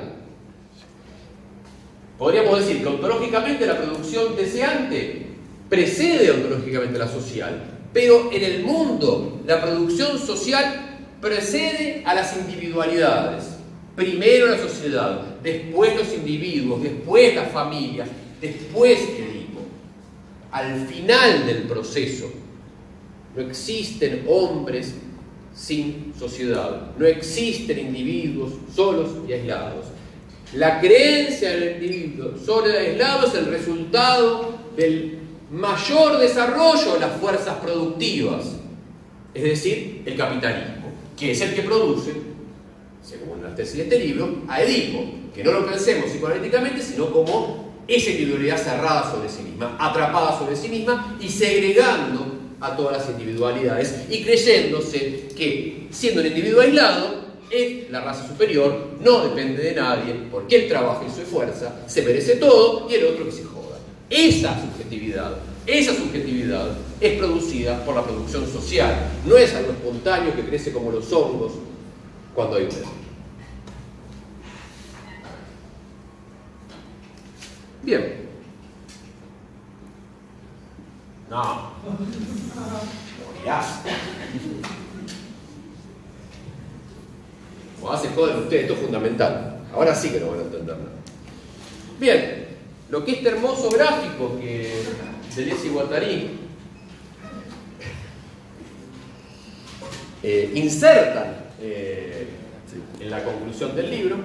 Podríamos decir que ontológicamente la producción deseante precede ontológicamente la social, pero en el mundo la producción social precede a las individualidades. Primero la sociedad, después los individuos, después las familias, después Edipo. Al final del proceso no existen hombres sin sociedad, no existen individuos solos y aislados. La creencia del individuo solo y aislado es el resultado del mayor desarrollo de las fuerzas productivas, es decir, el capitalismo, que es el que produce, según la tesis de este libro, a Edipo, que no lo pensemos psicoanalíticamente, sino como esa individualidad cerrada sobre sí misma, atrapada sobre sí misma y segregando a todas las individualidades y creyéndose que, siendo un individuo aislado, es la raza superior, no depende de nadie, porque él trabaja y su fuerza, se merece todo y el otro que se joda. Esa subjetividad es producida por la producción social, no es algo espontáneo que crece como los hongos cuando hay un desierto. Bien. No. Morirás. O hace joder ustedes, esto es fundamental. Ahora sí que no van a entenderlo. Bien, lo que este hermoso gráfico que Deleuze y Guattari insertan en la conclusión del libro,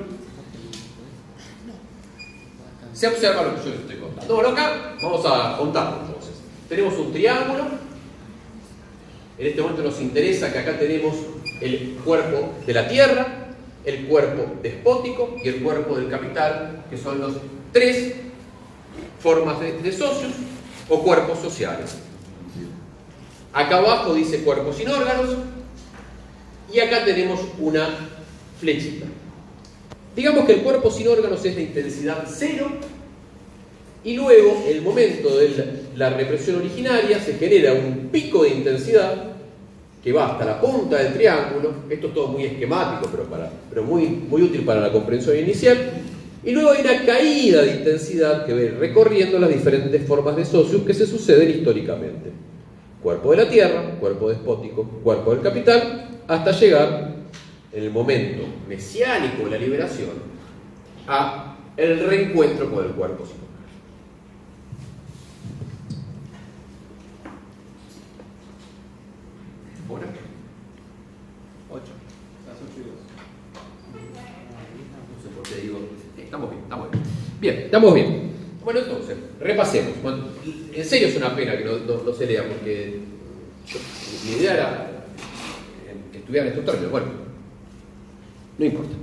se observa lo que yo les estoy contando. Bueno, acá vamos a contarlo entonces. Tenemos un triángulo. En este momento nos interesa que acá tenemos el cuerpo de la tierra, el cuerpo despótico y el cuerpo del capital, que son las tres formas de socios o cuerpos sociales. Acá abajo dice cuerpos sin órganos y acá tenemos una flechita. Digamos que el cuerpo sin órganos es de intensidad 0 y luego, en el momento de la represión originaria, se genera un pico de intensidad que va hasta la punta del triángulo. Esto es todo muy esquemático, pero muy útil para la comprensión inicial. Y luego hay una caída de intensidad que va recorriendo las diferentes formas de socios que se suceden históricamente. Cuerpo de la tierra, cuerpo despótico, cuerpo del capital, hasta llegar, en el momento mesiánico de la liberación, a el reencuentro con el cuerpo sin órganos. Bueno, 8. Las 8 y 2. No sé por qué digo. Estamos bien, estamos bien. Bien, estamos bien. Bueno, entonces, repasemos. Bueno, en serio es una pena que no se lea, porque mi idea era estudiar estos términos. Bueno, no importa.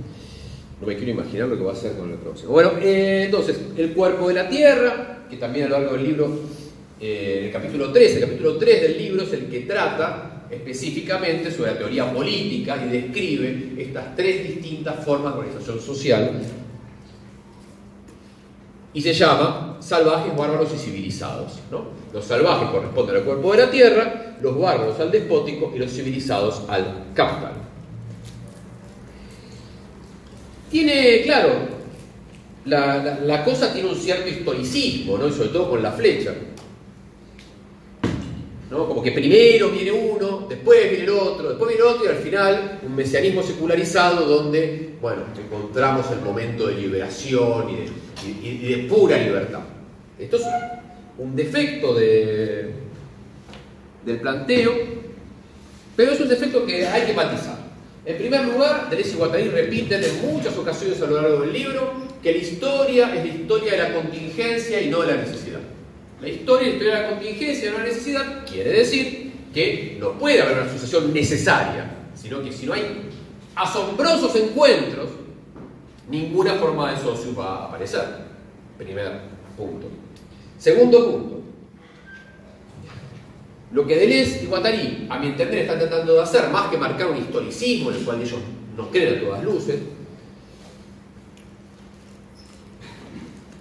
No me quiero imaginar lo que va a hacer con el próximo. Bueno, entonces, el cuerpo de la tierra, que también a lo largo del libro, el capítulo 3 del libro es el que trata específicamente sobre la teoría política y describe estas tres distintas formas de organización social y se llama salvajes, bárbaros y civilizados, ¿no? Los salvajes corresponden al cuerpo de la tierra, los bárbaros al despótico y los civilizados al capital. Tiene, claro, la cosa tiene un cierto historicismo, ¿no? Y sobre todo con la flecha, ¿no? Como que primero viene uno, después viene el otro y al final un mesianismo secularizado donde, bueno, encontramos el momento de liberación y de pura libertad. Esto es un defecto del planteo, pero es un defecto que hay que matizar. En primer lugar, Deleuze y Guattari repiten en muchas ocasiones a lo largo del libro que la historia es la historia de la contingencia y no de la necesidad. La historia de la contingencia y no de la necesidad quiere decir que no puede haber una sucesión necesaria, sino que si no hay asombrosos encuentros, ninguna forma de socios va a aparecer. Primer punto. Segundo punto. Lo que Deleuze y Guattari, a mi entender, están tratando de hacer, más que marcar un historicismo en el cual ellos nos creen a todas luces,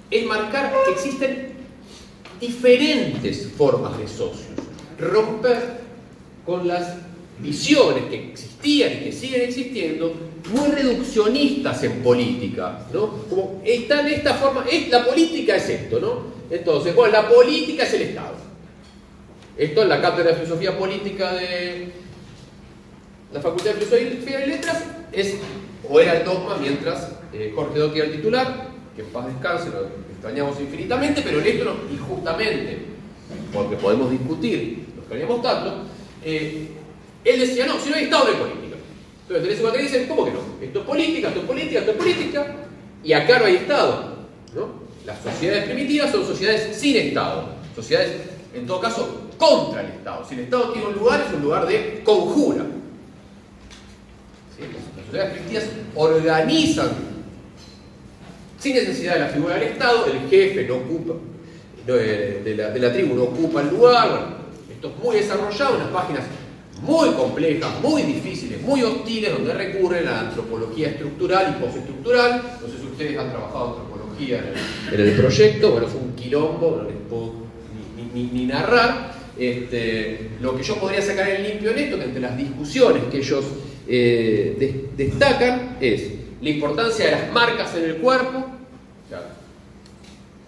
es marcar que existen diferentes formas de socios, romper con las visiones que existían y que siguen existiendo, muy reduccionistas en política, ¿no? Como está en esta forma, la política es esto, ¿no? Entonces, bueno, la política es el Estado. Esto en la cátedra de filosofía política de la Facultad de Filosofía y Letras era el dogma mientras Jorge Dotti era el titular, que en paz descanse, lo extrañamos infinitamente, pero en esto no, y justamente porque podemos discutir, lo extrañamos tanto, él decía, no, si no hay Estado no hay política. Entonces Deleuze y Guattari dicen, ¿cómo que no? Esto es política, esto es política, esto es política, y acá no hay Estado, ¿no? Las sociedades primitivas son sociedades sin Estado, sociedades, en todo caso, contra el Estado. Si el Estado tiene un lugar, es un lugar de conjura. ¿Sí? Las sociedades primitivas organizan sin necesidad de la figura del Estado, el jefe no ocupa, de la tribu no ocupa el lugar. Bueno, esto es muy desarrollado, unas páginas muy complejas, muy difíciles, muy hostiles, donde recurren a la antropología estructural y postestructural. No sé si ustedes han trabajado antropología en el proyecto, bueno, fue un quilombo, no les puedo ni narrar. Lo que yo podría sacar en limpio en esto, que entre las discusiones que ellos destacan, es la importancia de las marcas en el cuerpo. O sea,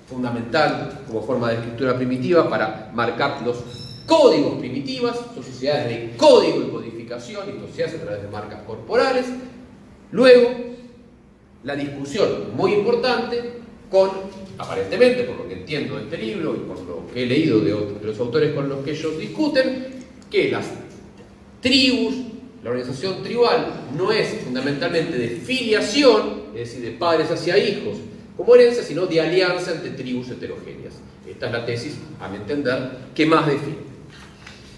fundamental como forma de escritura primitiva para marcar los códigos primitivas, son sociedades de código y codificación, y esto se hace a través de marcas corporales. Luego, la discusión muy importante con, aparentemente, por lo que entiendo de este libro y por lo que he leído de los autores con los que ellos discuten, que las tribus, la organización tribal, no es fundamentalmente de filiación, es decir, de padres hacia hijos, como herencia, sino de alianza entre tribus heterogéneas. Esta es la tesis, a mi entender, que más define.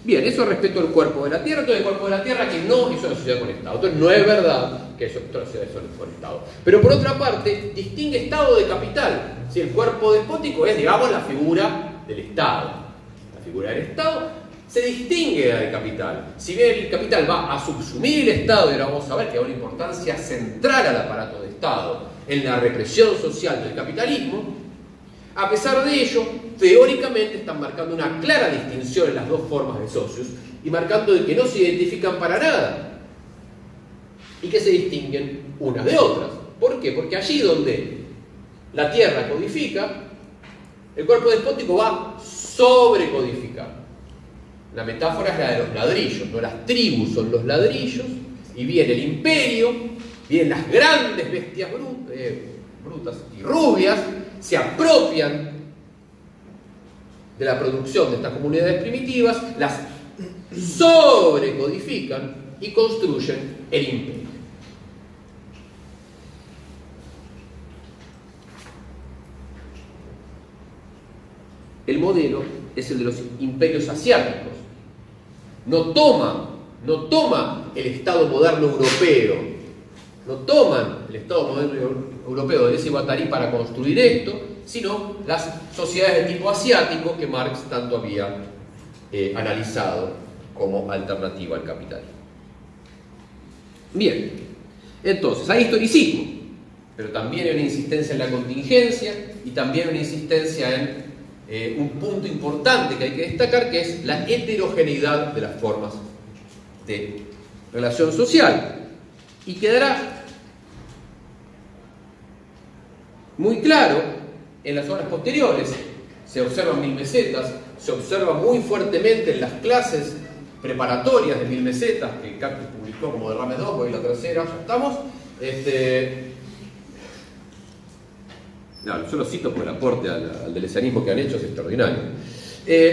Bien, eso respecto al cuerpo de la Tierra. Entonces, el cuerpo de la Tierra que no es una sociedad con Estado. Entonces, no es verdad que todas las sociedades son con Estado. Pero por otra parte, distingue Estado de capital. Si el cuerpo despótico es, digamos, la figura del Estado. La figura del Estado se distingue del capital. Si bien el capital va a subsumir el Estado, y ahora vamos a ver que da una importancia central al aparato de Estado en la represión social del capitalismo, a pesar de ello, teóricamente están marcando una clara distinción en las dos formas de socios y marcando de que no se identifican para nada y que se distinguen unas de otras. ¿Por qué? Porque allí donde la tierra codifica, el cuerpo despótico va sobrecodificar. La metáfora es la de los ladrillos, ¿no? Las tribus son los ladrillos y viene el imperio, vienen las grandes bestias brutas y rubias, se apropian de la producción de estas comunidades primitivas, las sobrecodifican y construyen el imperio. El modelo es el de los imperios asiáticos. No toma el Estado moderno europeo, no toman el Estado moderno europeo de Deleuze y Guattari para construir esto, sino las sociedades de tipo asiático que Marx tanto había analizado como alternativa al capitalismo. Bien, entonces hay historicismo, pero también hay una insistencia en la contingencia y también una insistencia en un punto importante que hay que destacar, que es la heterogeneidad de las formas de relación social. Y quedará muy claro en las obras posteriores. Se observan 1000 mesetas, se observa muy fuertemente en las clases preparatorias de 1000 mesetas que Cactus publicó como Derrame 2, voy la tercera, ya estamos. Yo lo cito por el aporte al deleuzianismo que han hecho, es extraordinario.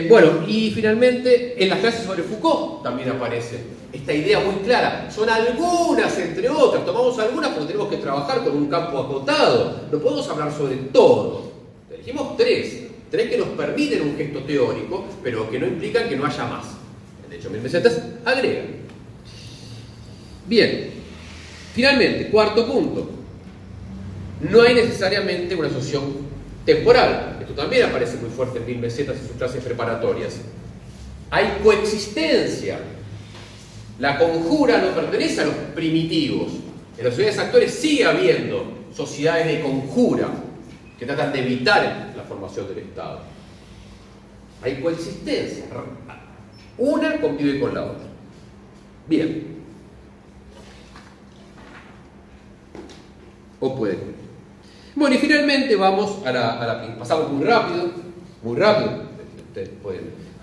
Bueno, y finalmente en las clases sobre Foucault también aparece esta idea muy clara. Son algunas entre otras, tomamos algunas porque tenemos que trabajar con un campo acotado, no podemos hablar sobre todo. Elegimos tres que nos permiten un gesto teórico, pero que no implican que no haya más. De hecho, 1000 mesetas agrega. Bien, finalmente, cuarto punto. No hay necesariamente una asociación temporal. Esto también aparece muy fuerte en 1000 mesetas y sus clases preparatorias. Hay coexistencia. La conjura no pertenece a los primitivos. En las sociedades actuales sigue habiendo sociedades de conjura que tratan de evitar la formación del Estado. Hay coexistencia. Una convive con la otra. Bien. O puede. Bueno, y finalmente vamos pasamos muy rápido. Ustedes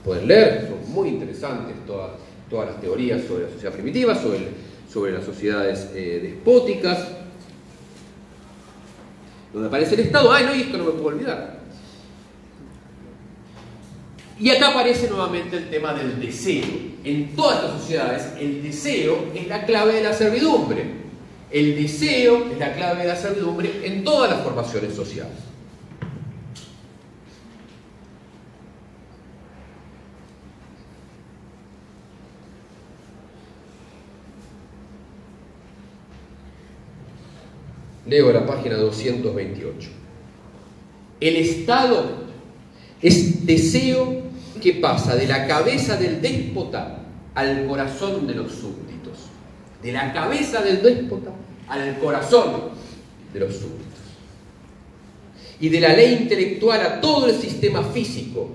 pueden leer, son muy interesantes todas las teorías sobre la sociedad primitiva, sobre las sociedades despóticas, donde aparece el Estado. ¡Ay, no! Y esto no me puedo olvidar. Y acá aparece nuevamente el tema del deseo. En todas estas sociedades, el deseo es la clave de la servidumbre. El deseo es la clave de la servidumbre en todas las formaciones sociales. Leo la página 228. El Estado es deseo que pasa de la cabeza del déspota al corazón de los súbditos. De la cabeza del déspota al corazón de los súbditos. Y de la ley intelectual a todo el sistema físico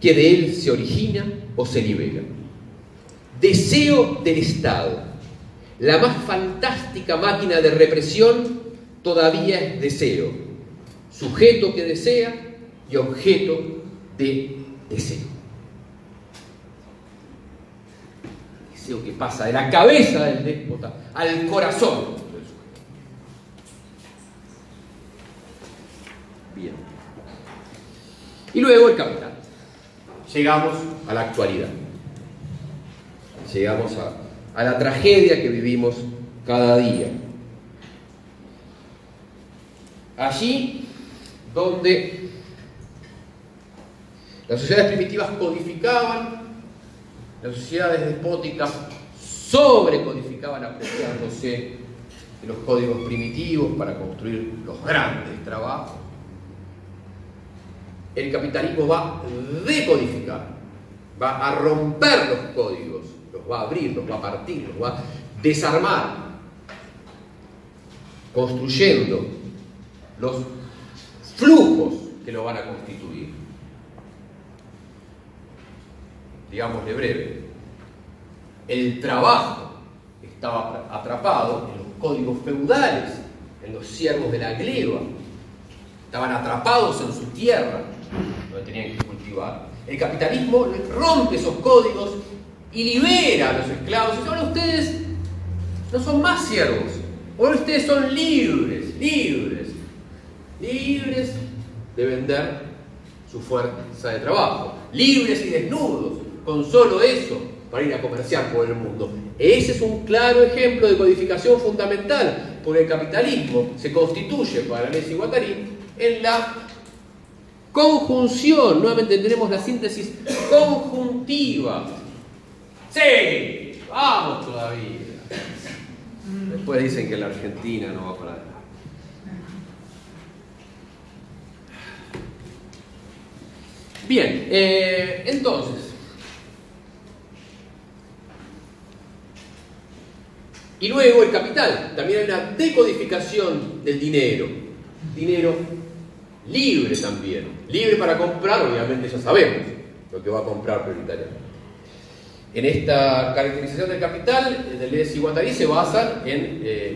que de él se origina o se libera. Deseo del Estado. La más fantástica máquina de represión todavía es deseo. sujeto que desea y objeto de deseo. Deseo que pasa de la cabeza del déspota al corazón del sujeto. Bien. Y luego el capital. Llegamos a la actualidad. Llegamos a la tragedia que vivimos cada día. Allí donde las sociedades primitivas codificaban, las sociedades despóticas sobrecodificaban apropiándose de los códigos primitivos para construir los grandes trabajos. El capitalismo va a decodificar, va a romper los códigos, los va a abrir, los va a partir, los va a desarmar, construyendo los flujos que lo van a constituir. Digámosle breve, el trabajo estaba atrapado en los códigos feudales, en los siervos de la gleba, estaban atrapados en su tierra, donde tenían que cultivar. El capitalismo rompe esos códigos y libera a los esclavos. Y ahora ustedes no son más siervos, ahora ustedes son libres de vender su fuerza de trabajo, libres y desnudos, con solo eso, para ir a comerciar por el mundo. Ese es un claro ejemplo de codificación fundamental, porque el capitalismo se constituye, para Deleuze y Guattari, en la conjunción. Nuevamente tenemos la síntesis conjuntiva. ¡Sí! ¡Vamos todavía! Después dicen que la Argentina no va para adelante. Bien, entonces, y luego el capital. También hay una decodificación del dinero. Dinero libre también. Libre para comprar, obviamente ya sabemos lo que va a comprar prioritariamente. En esta caracterización del capital, Deleuze y Guattari se basan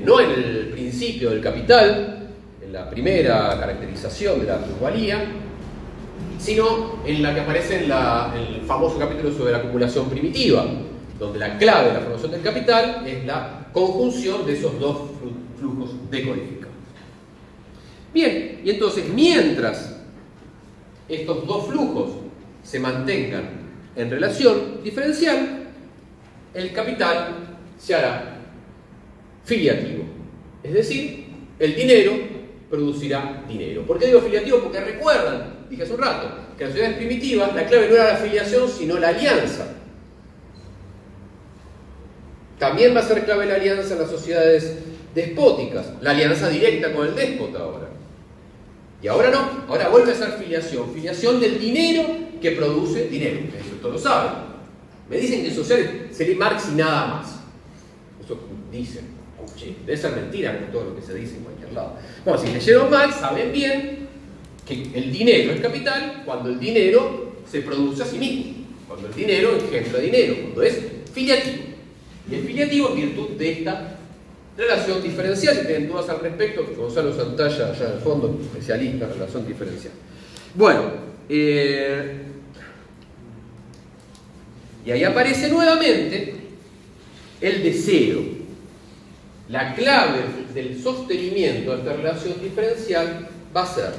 no en el principio del capital, en la primera caracterización de la plusvalía, sino en la que aparece en el famoso capítulo sobre la acumulación primitiva, donde la clave de la formación del capital es la conjunción de esos dos flujos decodificados. Bien, y entonces mientras estos dos flujos se mantengan en relación diferencial, el capital se hará filiativo, es decir, el dinero producirá dinero. ¿Por qué digo filiativo? Porque recuerdan, dije hace un rato, que en las sociedades primitivas la clave no era la filiación, sino la alianza. También va a ser clave la alianza en las sociedades despóticas, la alianza directa con el déspota ahora. Y ahora no, ahora vuelve a ser filiación, filiación del dinero que produce dinero. Eso todos lo saben. Me dicen que en sociales se lee Marx y nada más. Eso dicen. Che, debe ser mentira con todo lo que se dice en cualquier lado. Bueno, si leyeron Marx, saben bien que el dinero es capital cuando el dinero se produce a sí mismo, cuando el dinero engendra dinero, cuando es filiativo. Y es filiativo en virtud de esta relación diferencial. Si tienen dudas al respecto, Gonzalo Santalla, allá en el fondo, especialista en relación diferencial. Bueno, y ahí aparece nuevamente el deseo. La clave del sostenimiento de esta relación diferencial va a ser,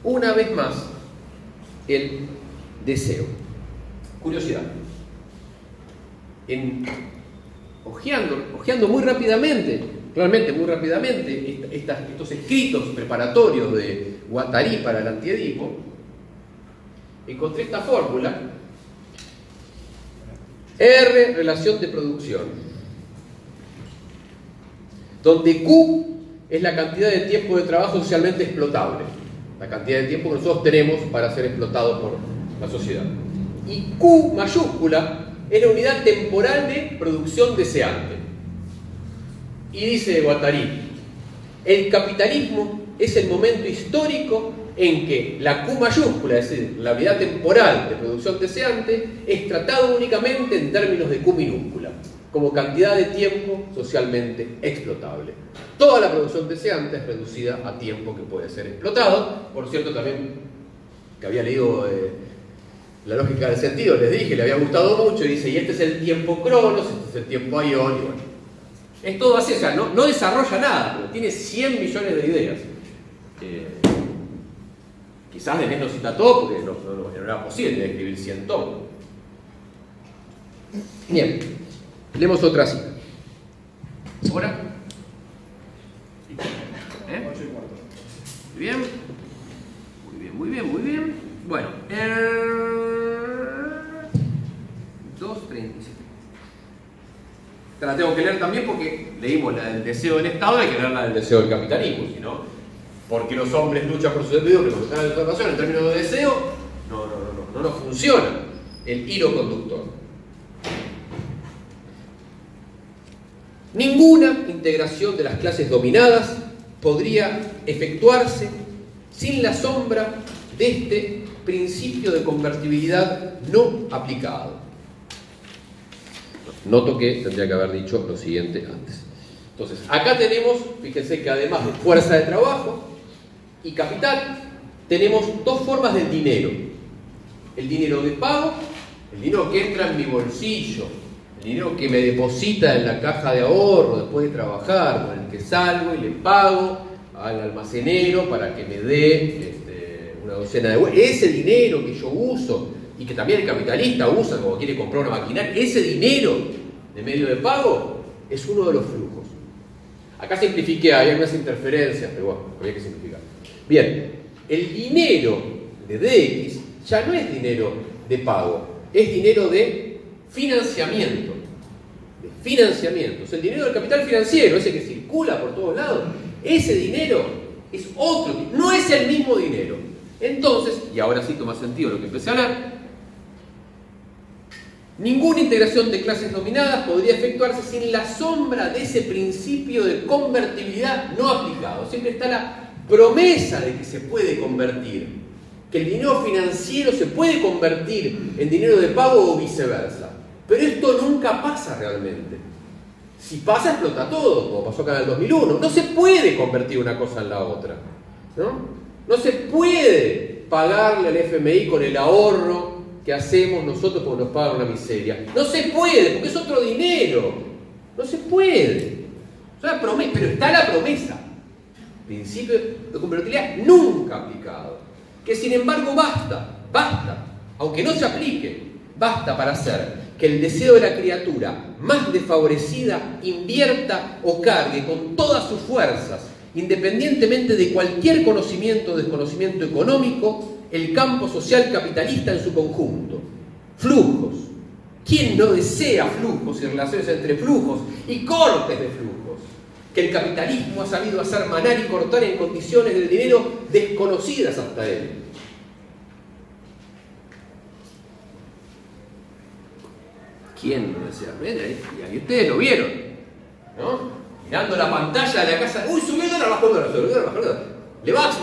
una vez más, el deseo. Curiosidad. Ojeando muy rápidamente, realmente muy rápidamente, estos escritos preparatorios de Guattari para el Antiedipo, encontré esta fórmula: R, relación de producción, donde Q es la cantidad de tiempo de trabajo socialmente explotable, la cantidad de tiempo que nosotros tenemos para ser explotados por la sociedad. Y Q mayúscula es la unidad temporal de producción deseante. Y dice Guattari, el capitalismo es el momento histórico en que la Q mayúscula, es decir, la unidad temporal de producción deseante, es tratado únicamente en términos de Q minúscula, como cantidad de tiempo socialmente explotable. Toda la producción deseante es reducida a tiempo que puede ser explotado. Por cierto, también que había leído La lógica del sentido, les dije, le había gustado mucho, y dice, y este es el tiempo cronos, este es el tiempo aion, y bueno. Es todo así, o sea, no desarrolla nada, pero tiene 100 millones de ideas. Quizás Deleuze no cita todo porque no era posible escribir 100 tomos. Bien, leemos otra cita. ¿Ahora? Muy bien. Muy bien, muy bien, muy bien. Bueno, 2.37. Esta la tengo que leer también porque leímos la del deseo del Estado, hay que leer la del deseo del capitalismo, si no, porque los hombres luchan por su sentido, que nos están en situación en términos de deseo, no funciona el hilo conductor. Ninguna integración de las clases dominadas podría efectuarse sin la sombra de este principio de convertibilidad no aplicado. Noto que tendría que haber dicho lo siguiente antes. Entonces, acá tenemos, fíjense que además de fuerza de trabajo y capital, tenemos dos formas del dinero. El dinero de pago, el dinero que entra en mi bolsillo, el dinero que me deposita en la caja de ahorro después de trabajar, con el que salgo y le pago al almacenero para que me dé una docena de huevos. Ese dinero que yo uso y que también el capitalista usa cuando quiere comprar una maquinaria, ese dinero de medio de pago es uno de los flujos. Acá simplifiqué, hay algunas interferencias, pero bueno, había que simplificar. Bien, el dinero de DX ya no es dinero de pago, es dinero de financiamiento. Es el dinero del capital financiero, ese que circula por todos lados. Ese dinero es otro, no es el mismo dinero. Entonces, y ahora sí toma sentido lo que empecé a hablar, ninguna integración de clases dominadas podría efectuarse sin la sombra de ese principio de convertibilidad no aplicado. Siempre está la promesa de que se puede convertir, que el dinero financiero se puede convertir en dinero de pago o viceversa. Pero esto nunca pasa realmente. Si pasa, explota todo, como pasó acá en el 2001. No se puede convertir una cosa en la otra, No se puede pagarle al FMI con el ahorro que hacemos nosotros porque nos pagan una miseria. No se puede, porque es otro dinero. No se puede. Es una promesa, pero está la promesa. Principio de convertibilidad nunca aplicado. Que sin embargo basta, aunque no se aplique, basta para hacer que el deseo de la criatura más desfavorecida invierta o cargue con todas sus fuerzas, independientemente de cualquier conocimiento o desconocimiento económico, el campo social capitalista en su conjunto. Flujos. ¿Quién no desea flujos y relaciones entre flujos y cortes de flujos? Que el capitalismo ha sabido hacer manar y cortar en condiciones del dinero desconocidas hasta él. ¿Quién no desea? Y ahí ustedes lo vieron, ¿no? Mirando la pantalla de la casa, ¡uy, subió el dólar, bajó el dólar, subió el dólar, bajó el dólar! Le baja,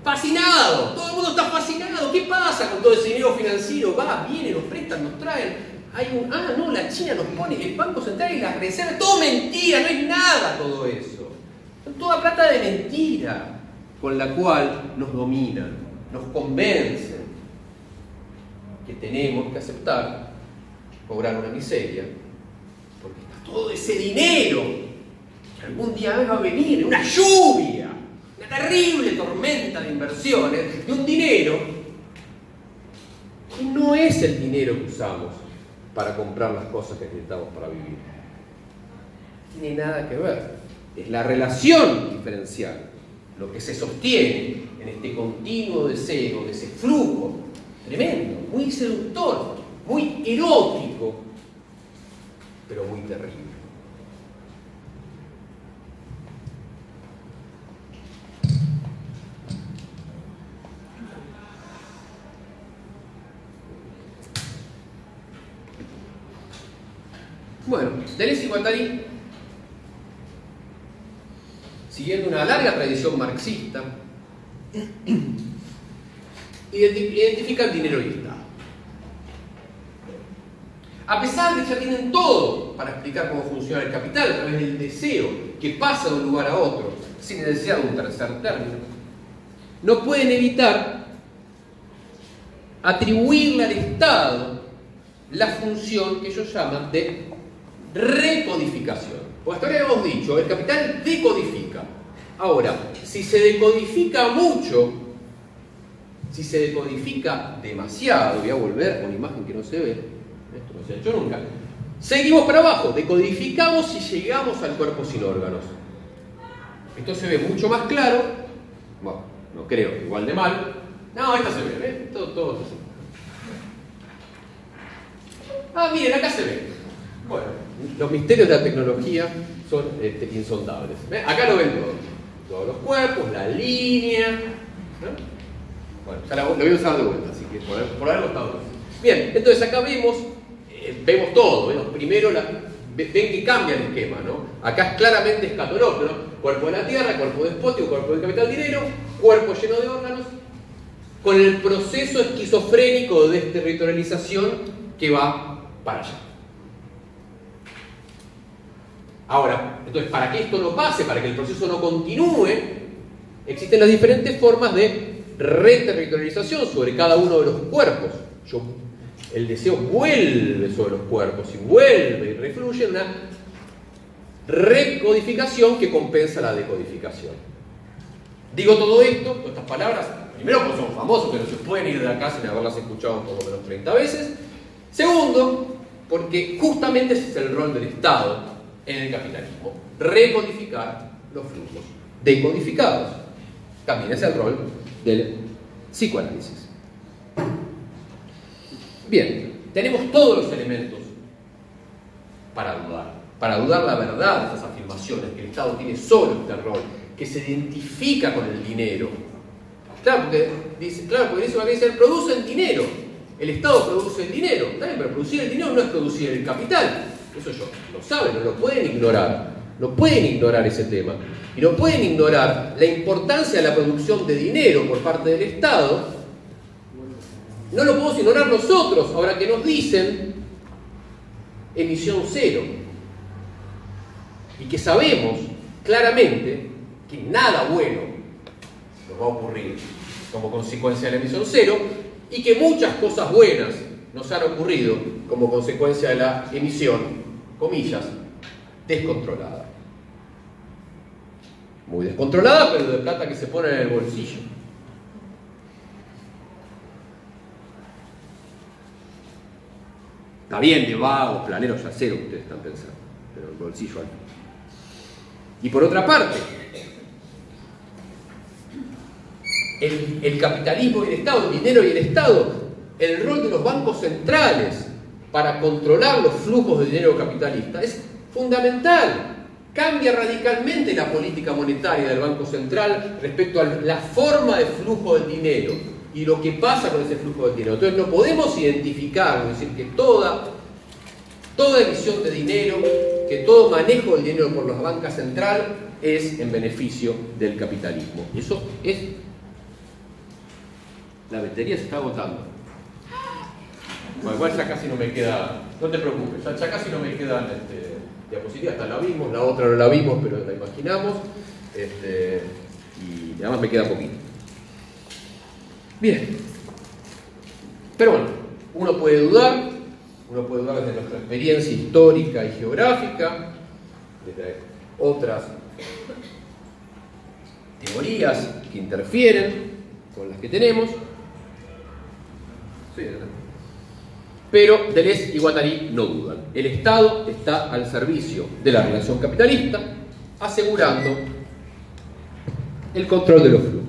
fascinado, todo el mundo está fascinado. ¿Qué pasa con todo ese dinero financiero? Viene, nos prestan, nos traen. La China nos pone el Banco Central y las reservas, todo mentira, no es nada todo eso. Es toda plata de mentira con la cual nos dominan, nos convencen que tenemos que aceptar cobrar una miseria, porque está todo ese dinero que algún día va a venir, una lluvia, una terrible tormenta de inversiones, de un dinero que no es el dinero que usamos para comprar las cosas que necesitamos para vivir. No tiene nada que ver. Es la relación diferencial, lo que se sostiene en este continuo deseo, de ese flujo tremendo, muy seductor, muy erótico, pero muy terrible. Bueno, Deleuze y Guattari, siguiendo una larga tradición marxista, identifican dinero y Estado. A pesar de que ya tienen todo para explicar cómo funciona el capital a través del deseo que pasa de un lugar a otro, sin necesidad de un tercer término, no pueden evitar atribuirle al Estado la función que ellos llaman de recodificación. Pues hasta ahora hemos dicho, el capital decodifica. Ahora, si se decodifica mucho, si se decodifica demasiado, voy a volver a una imagen que no se ve, esto no se ha hecho nunca, seguimos para abajo, decodificamos y llegamos al cuerpo sin órganos. Esto se ve mucho más claro, bueno, no creo, igual de mal. No, esta se ve, ¿eh? Todo así. Ah, miren, acá se ve. Bueno, los misterios de la tecnología son insondables. ¿Ven? Acá lo ven todos los cuerpos, la línea, ¿no? Bueno, ya lo voy a usar de vuelta, así que por haberlo estado. Bien, entonces acá vemos todo. Vemos primero, ven que cambia el esquema, ¿no? Acá es claramente escatológico, ¿no? Cuerpo de la tierra, cuerpo despótico, cuerpo del capital dinero, cuerpo lleno de órganos, con el proceso esquizofrénico de desterritorialización que va para allá. Ahora, entonces, para que esto no pase, para que el proceso no continúe, existen las diferentes formas de reterritorialización sobre cada uno de los cuerpos. El deseo vuelve sobre los cuerpos y vuelve y refluye en una recodificación que compensa la decodificación. Digo todo esto, todas estas palabras, primero porque son famosos, pero se pueden ir de acá sin haberlas escuchado por lo menos 30 veces. Segundo, porque justamente ese es el rol del Estado en el capitalismo, recodificar los flujos decodificados. También es el rol del psicoanálisis. Bien, tenemos todos los elementos para dudar la verdad de estas afirmaciones, que el Estado tiene solo este rol, que se identifica con el dinero. Claro, porque dice producen dinero. El Estado produce el dinero, ¿saben? Pero producir el dinero no es producir el capital. Eso ellos lo saben, no lo pueden ignorar. No pueden ignorar ese tema. Y no pueden ignorar la importancia de la producción de dinero por parte del Estado. No lo podemos ignorar nosotros, ahora que nos dicen emisión cero. Y que sabemos claramente que nada bueno nos va a ocurrir como consecuencia de la emisión cero, y que muchas cosas buenas nos han ocurrido como consecuencia de la emisión, comillas, descontrolada. Muy descontrolada, pero de plata que se pone en el bolsillo. Está bien, de vagos, planeros, ya sé lo que ustedes están pensando, pero el bolsillo alto. Y por otra parte, el capitalismo y el Estado, el dinero y el Estado, el rol de los bancos centrales para controlar los flujos de dinero capitalista es fundamental. Cambia radicalmente la política monetaria del Banco Central respecto a la forma de flujo del dinero y lo que pasa con ese flujo del dinero. Entonces no podemos identificar, es decir, que toda emisión de dinero, que todo manejo del dinero por la banca central es en beneficio del capitalismo. Eso es... La batería se está agotando. Bueno, igual ya casi no me queda... No te preocupes, ya casi no me quedan diapositivas. Esta la vimos, la otra no la vimos, pero la imaginamos. Y además me queda poquito. Bien. Pero bueno, uno puede dudar desde nuestra experiencia histórica y geográfica, desde otras teorías que interfieren con las que tenemos. Sí, pero Deleuze y Guattari no dudan. El Estado está al servicio de la relación capitalista, asegurando el control de los flujos.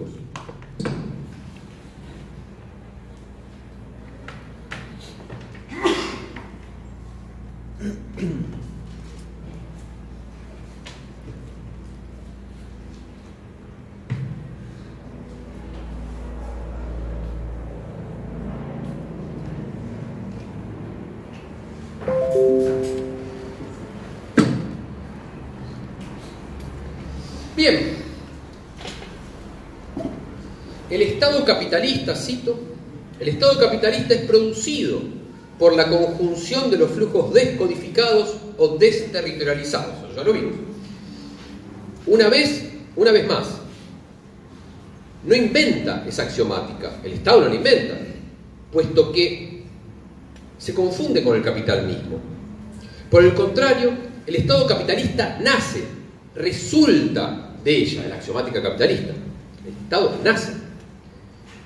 Bien, el Estado capitalista, cito, el Estado capitalista es producido por la conjunción de los flujos descodificados o desterritorializados. Eso ya lo vimos. Una vez más, no inventa esa axiomática, el Estado no la inventa, puesto que se confunde con el capital mismo. Por el contrario, el Estado capitalista nace, resulta de ella, de la axiomática capitalista. El Estado nace.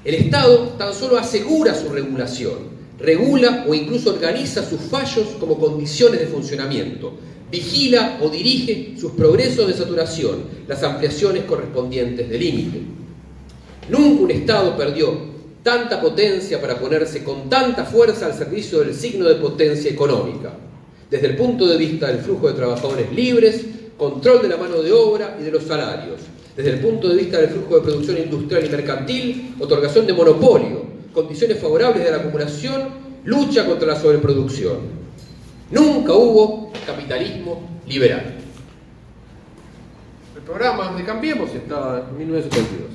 El Estado tan solo asegura su regulación, regula o incluso organiza sus fallos como condiciones de funcionamiento, vigila o dirige sus progresos de saturación, las ampliaciones correspondientes de límite. Nunca un Estado perdió tanta potencia para ponerse con tanta fuerza al servicio del signo de potencia económica, desde el punto de vista del flujo de trabajadores libres, control de la mano de obra y de los salarios, desde el punto de vista del flujo de producción industrial y mercantil, otorgación de monopolio, condiciones favorables de la acumulación, lucha contra la sobreproducción. Nunca hubo capitalismo liberal. El programa de Cambiemos está en 1972.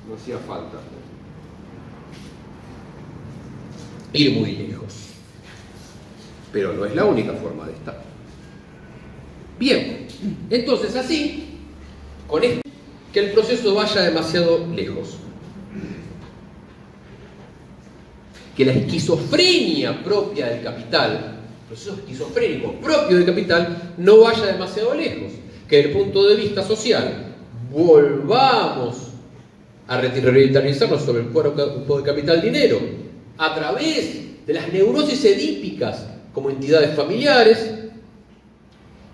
No hacía falta ir muy lejos. Pero no es la única forma de estar. Bien, entonces así, con esto, que el proceso vaya demasiado lejos. Que la esquizofrenia propia del capital, el proceso esquizofrénico propio del capital, no vaya demasiado lejos. Que desde el punto de vista social volvamos a revitalizarnos sobre el cuerpo de capital dinero a través de las neurosis edípicas como entidades familiares,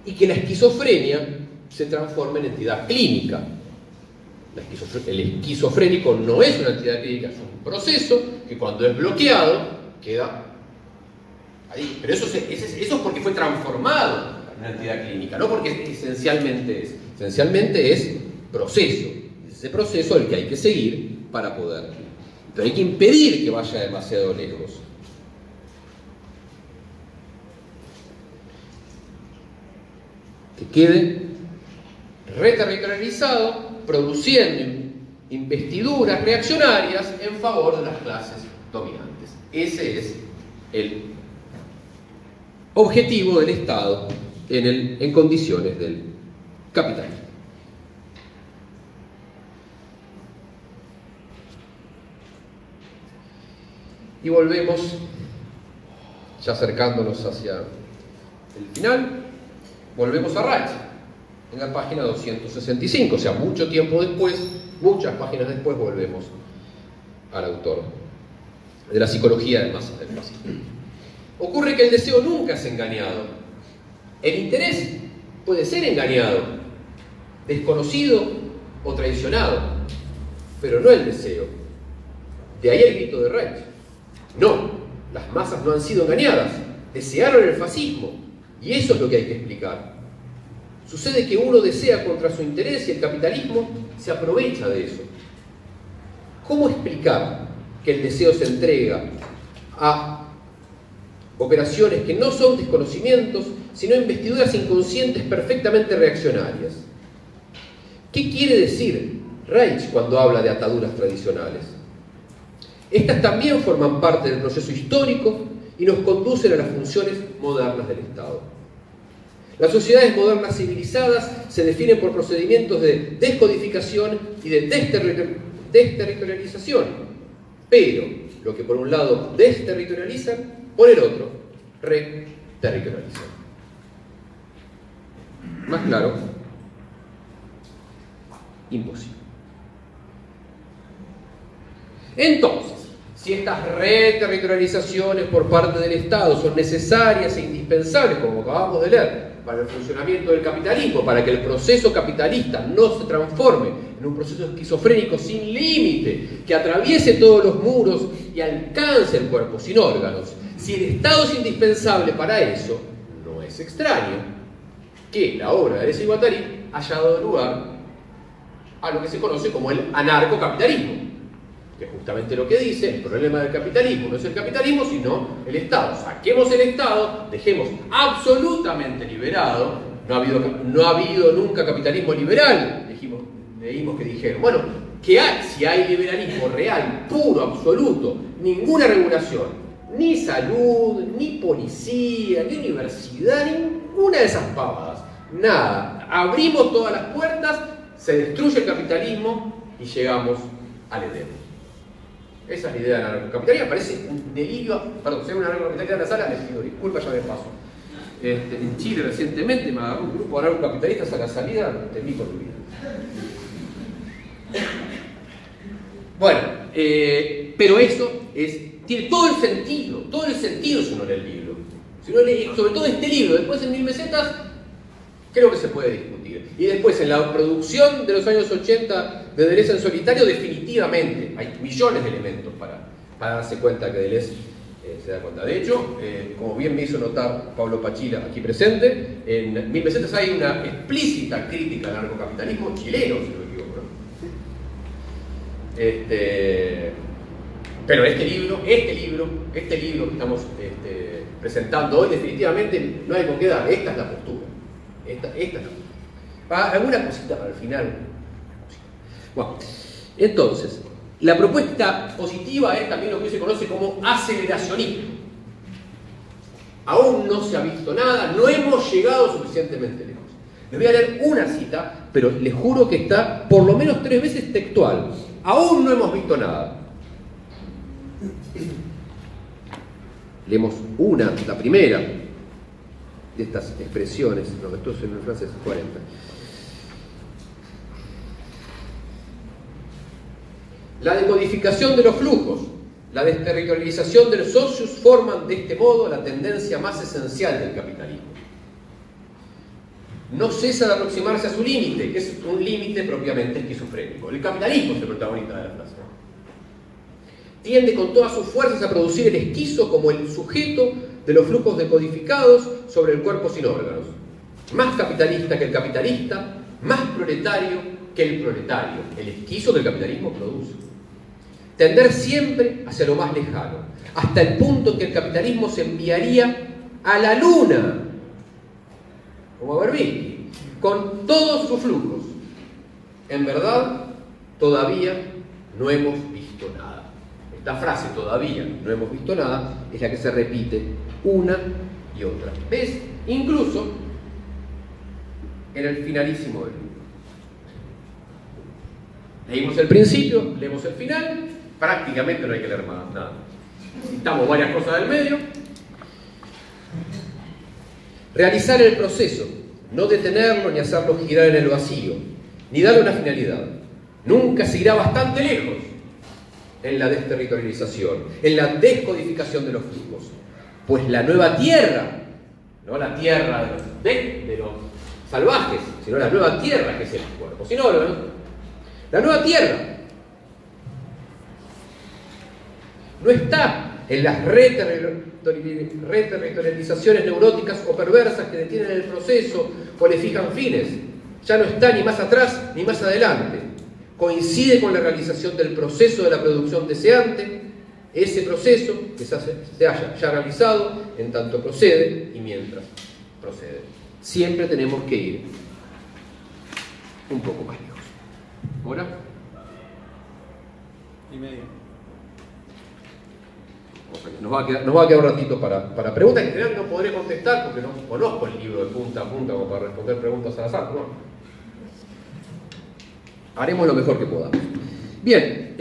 y que la esquizofrenia se transforme en entidad clínica. El esquizofrénico no es una entidad clínica, es un proceso que cuando es bloqueado queda ahí. Pero eso es porque fue transformado en una entidad clínica, no porque esencialmente es. Esencialmente es proceso. Es ese proceso el que hay que seguir para poder. Pero hay que impedir que vaya demasiado lejos. Que quede reterritorializado, produciendo investiduras reaccionarias en favor de las clases dominantes. Ese es el objetivo del Estado en condiciones del capitalismo. Y volvemos, ya acercándonos hacia el final, volvemos a Reich, en la página 265, o sea, mucho tiempo después, muchas páginas después, volvemos al autor de la psicología del fascismo. Ocurre que el deseo nunca es engañado. El interés puede ser engañado, desconocido o traicionado, pero no el deseo. De ahí el grito de Reich. No, las masas no han sido engañadas, desearon el fascismo, y eso es lo que hay que explicar. Sucede que uno desea contra su interés y el capitalismo se aprovecha de eso. ¿Cómo explicar que el deseo se entrega a operaciones que no son desconocimientos, sino investiduras inconscientes perfectamente reaccionarias? ¿Qué quiere decir Reich cuando habla de ataduras tradicionales? Estas también forman parte del proceso histórico y nos conducen a las funciones modernas del Estado. Las sociedades modernas civilizadas se definen por procedimientos de descodificación y de desterritorialización, pero lo que por un lado desterritorializan, por el otro reterritorializan. Más claro, imposible. Entonces, si estas reterritorializaciones por parte del Estado son necesarias e indispensables, como acabamos de leer, para el funcionamiento del capitalismo, para que el proceso capitalista no se transforme en un proceso esquizofrénico sin límite, que atraviese todos los muros y alcance el cuerpo sin órganos, si el Estado es indispensable para eso, no es extraño que la obra de Deleuze y Guattari haya dado lugar a lo que se conoce como el anarcocapitalismo, que es justamente lo que dice: el problema del capitalismo no es el capitalismo, sino el Estado. Saquemos el Estado, dejemos absolutamente liberado. No ha habido nunca capitalismo liberal. Leímos que dijeron, bueno, si hay liberalismo real, puro, absoluto, ninguna regulación, ni salud, ni policía, ni universidad, ninguna de esas pavadas. Nada. Abrimos todas las puertas, se destruye el capitalismo y llegamos al Edén. Esa es la idea de la anarcocapitalismo. Parece un delirio. Perdón, si hay una anarcocapitalista en la sala, les pido disculpas, ya me paso. En Chile recientemente me agarró un grupo de anarcocapitalistas a la salida, temí por mi vida. Bueno, pero eso tiene todo el sentido si uno lee el libro. Si uno lee, sobre todo este libro, después en 1000 mesetas, creo que se puede discutir. Y después en la producción de los años 80 de Deleuze en solitario, definitivamente hay millones de elementos para darse cuenta que Deleuze se da cuenta. De hecho, como bien me hizo notar Pablo Pachila, aquí presente, en 1000 mesetas hay una explícita crítica al anarcocapitalismo chileno, si no me equivoco, ¿no? Pero este libro que estamos presentando hoy, definitivamente no hay con qué dar. Esta es la postura. Esta es la postura. Alguna cosita para el final. Bueno, entonces, la propuesta positiva es también lo que se conoce como aceleracionismo. Aún no se ha visto nada, no hemos llegado suficientemente lejos. Les voy a leer una cita, pero les juro que está por lo menos 3 veces textual. Aún no hemos visto nada. Leemos la primera de estas expresiones, no, esto es en el francés 40. La decodificación de los flujos, la desterritorialización del socius forman de este modo la tendencia más esencial del capitalismo. No cesa de aproximarse a su límite, que es un límite propiamente esquizofrénico. El capitalismo es el protagonista de la frase. Tiende con todas sus fuerzas a producir el esquizo como el sujeto de los flujos decodificados sobre el cuerpo sin órganos. Más capitalista que el capitalista, más proletario que el proletario. El esquizo que el capitalismo produce. Tender siempre hacia lo más lejano, hasta el punto que el capitalismo se enviaría a la luna, como Berbisky, con todos sus flujos. En verdad, todavía no hemos visto nada. Esta frase, todavía no hemos visto nada, es la que se repite una y otra vez, incluso en el finalísimo del libro. Leímos el principio, leemos el final, prácticamente no hay que leer más nada. Citamos varias cosas del medio. Realizar el proceso, no detenerlo ni hacerlo girar en el vacío, ni darle una finalidad. Nunca se irá bastante lejos en la desterritorialización, en la descodificación de los flujos. Pues la nueva tierra, no la tierra de los salvajes, sino la nueva tierra que es el cuerpo. Si no, la nueva tierra no está en las reterritorializaciones neuróticas o perversas que detienen el proceso o le fijan fines. Ya no está ni más atrás ni más adelante. Coincide con la realización del proceso de la producción deseante, ese proceso que se haya ya realizado en tanto procede y mientras procede. Siempre tenemos que ir un poco más lejos. ¿Ahora? Y medio. Nos va a quedar un ratito para preguntas que en general no podré contestar porque no conozco el libro de punta a punta como para responder preguntas al azar, ¿no? Haremos lo mejor que podamos. Bien.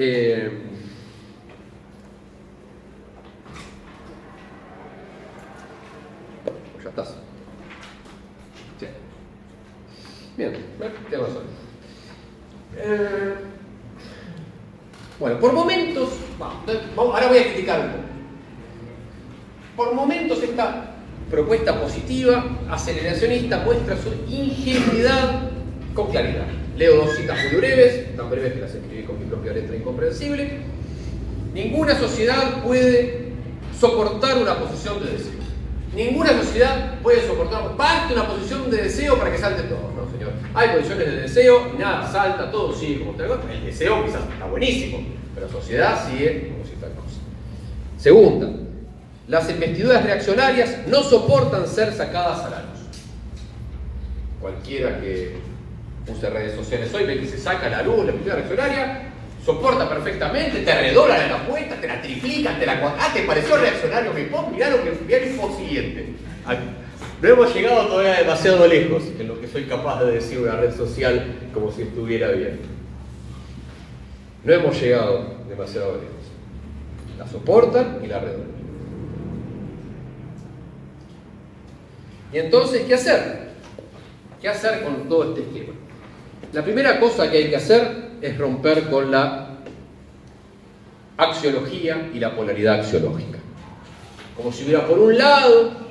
Ya estás. Sí. Bien, tengo razón. Bueno, por momentos, ahora voy a criticar un poco. Por momentos esta propuesta positiva, aceleracionista, muestra su ingenuidad con claridad. Leo 2 citas muy breves, tan breves que las escribí con mi propia letra incomprensible. Ninguna sociedad puede soportar una posición de deseo. Ninguna sociedad puede soportar, basta una posición de deseo para que salte todo. No, señor. Hay posiciones de deseo y nada, salta, todo sigue como está. El deseo quizás está buenísimo, pero la sociedad sigue como si tal cosa. Segunda, las investiduras reaccionarias no soportan ser sacadas a la luz. Cualquiera que use redes sociales hoy ve que se saca a la luz la investidura reaccionaria soporta perfectamente, te redoblan en la apuesta, te la triplican, te la cuadran. ¿Te pareció reaccionario mi post? Mirá el post siguiente. No hemos llegado todavía demasiado lejos en lo que soy capaz de decir una red social como si estuviera bien. No hemos llegado demasiado lejos. La soportan y la redoblan. Y entonces, ¿qué hacer? ¿Qué hacer con todo este esquema? La primera cosa que hay que hacer es romper con la axiología y la polaridad axiológica. Como si hubiera por un lado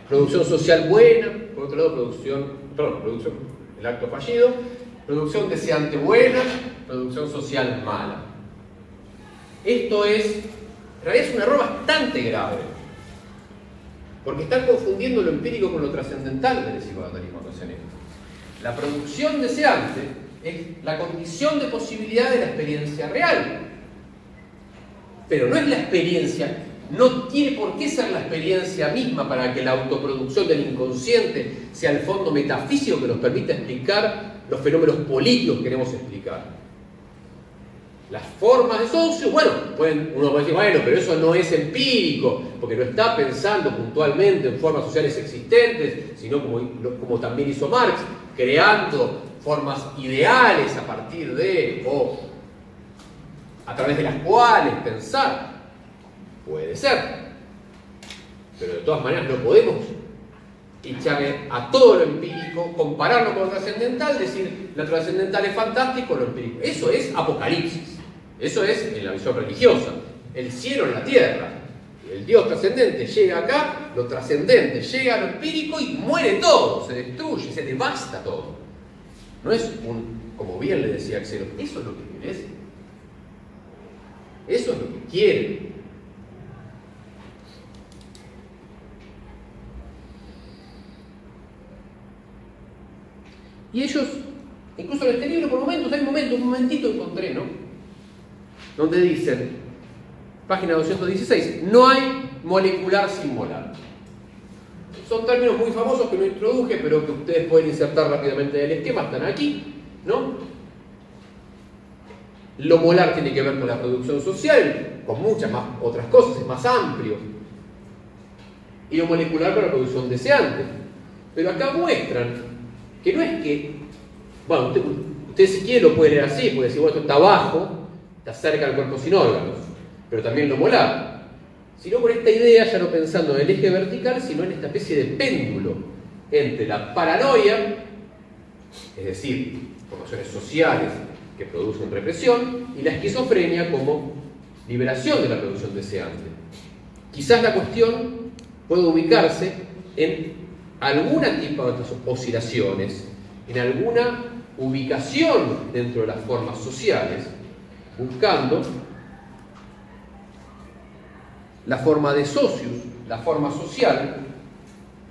producción social buena, por otro lado el acto fallido, producción deseante buena, producción social mala. Esto en realidad es un error bastante grave, porque están confundiendo lo empírico con lo trascendental del psicoanalismo cuando hacen esto. La producción deseante es la condición de posibilidad de la experiencia real, pero no es la experiencia. No tiene por qué ser la experiencia misma para que la autoproducción del inconsciente sea el fondo metafísico que nos permita explicar los fenómenos políticos que queremos explicar. Las formas de socio, bueno, uno puede decir, bueno, pero eso no es empírico, porque no está pensando puntualmente en formas sociales existentes, sino como también hizo Marx, creando formas ideales a partir de, o a través de las cuales pensar. Puede ser, pero de todas maneras no podemos echarle a todo lo empírico, compararlo con lo trascendental, decir lo trascendental es fantástico, lo empírico. Eso es apocalipsis, eso es en la visión religiosa, el cielo en la tierra. El Dios trascendente llega acá, lo trascendente llega a lo empírico y muere todo, se destruye, se devasta todo. No es como bien le decía Axel, eso es lo que querés, eso es lo que quieren. Y ellos, incluso en este libro, por momentos, un momentito encontré, ¿no? Donde dicen, página 216, no hay molecular sin molar. Son términos muy famosos que no introduje, pero que ustedes pueden insertar rápidamente en el esquema, están aquí, ¿no? Lo molar tiene que ver con la producción social, con muchas más otras cosas, es más amplio. Y lo molecular con la producción deseante. Pero acá muestran que no es que, bueno, usted si quiere lo puede leer así, puede decir, bueno, esto está abajo, está cerca del cuerpo sin órganos, pero también lo molar. Sino con esta idea, ya no pensando en el eje vertical, sino en esta especie de péndulo entre la paranoia, es decir, formaciones sociales que producen represión, y la esquizofrenia como liberación de la producción deseante. Quizás la cuestión puede ubicarse en algún tipo de estas oscilaciones, en alguna ubicación dentro de las formas sociales, buscando la forma de socius, la forma social,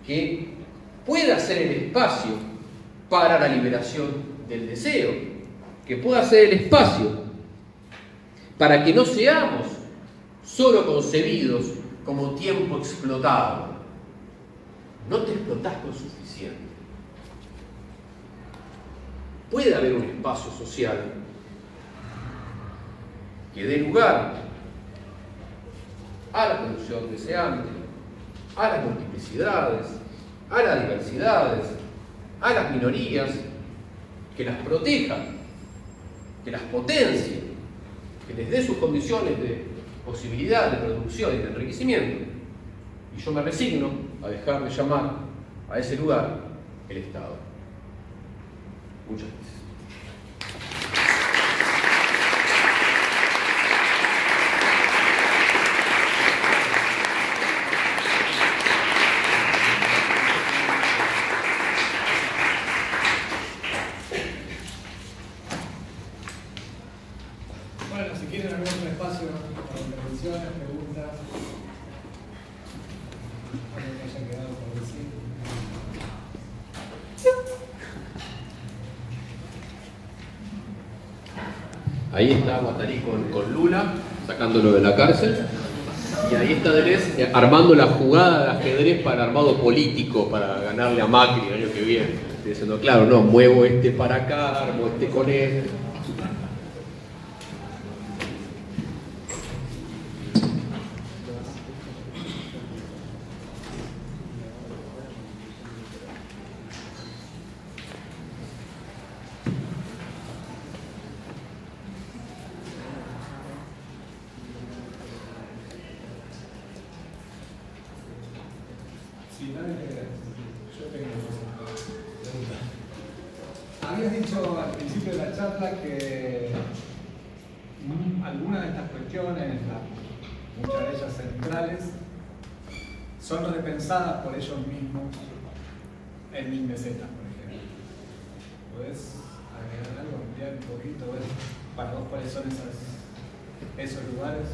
que pueda ser el espacio para la liberación del deseo, que pueda ser el espacio para que no seamos solo concebidos como tiempo explotado. No te explotás lo suficiente. Puede haber un espacio social que dé lugar a la producción deseante, a las multiplicidades, a las diversidades, a las minorías, que las proteja, que las potencie, que les dé sus condiciones de posibilidad de producción y de enriquecimiento. Y yo me resigno a dejar de llamar a ese lugar el Estado. Muchas gracias. Bueno, si quieren abrir un espacio para intervenciones, preguntas, algo que haya quedado por decir. Ahí está Guattari con Lula, sacándolo de la cárcel. Y ahí está Deleuze armando la jugada de ajedrez para el armado político, para ganarle a Macri el año que viene. Diciendo, claro, no, muevo este para acá, armo este con este. Habías dicho al principio de la charla que algunas de estas cuestiones, muchas de ellas centrales, son repensadas por ellos mismos en Minnesota, por ejemplo. ¿Puedes agregar algo, ampliar un poquito, ver para vos cuáles son esos lugares?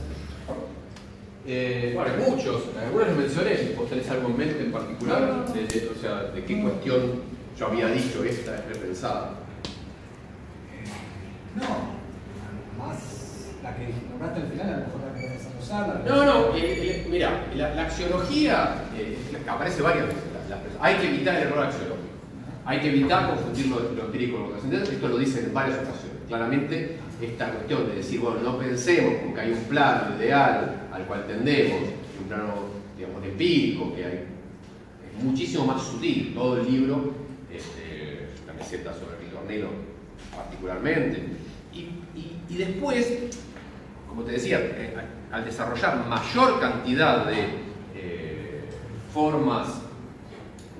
Bueno, hay muchos, algunos los mencioné. ¿Vos tenés algo en mente en particular? O sea, ¿de qué cuestión yo había dicho esta es repensada? No, más la que nombraste al final, a lo mejor la que vas a usar. No, mira, la axiología aparece varias veces. Hay que evitar el error axiológico. Hay que evitar confundir lo empírico con lo trascendente. Esto lo dicen en varias ocasiones. Claramente, esta cuestión de decir, bueno, no pensemos como que hay un plano ideal al cual tendemos, un plano, digamos, empírico, que es muchísimo más sutil. Todo el libro, la meseta sobre Ritornello particularmente. Y después, como te decía, al desarrollar mayor cantidad de formas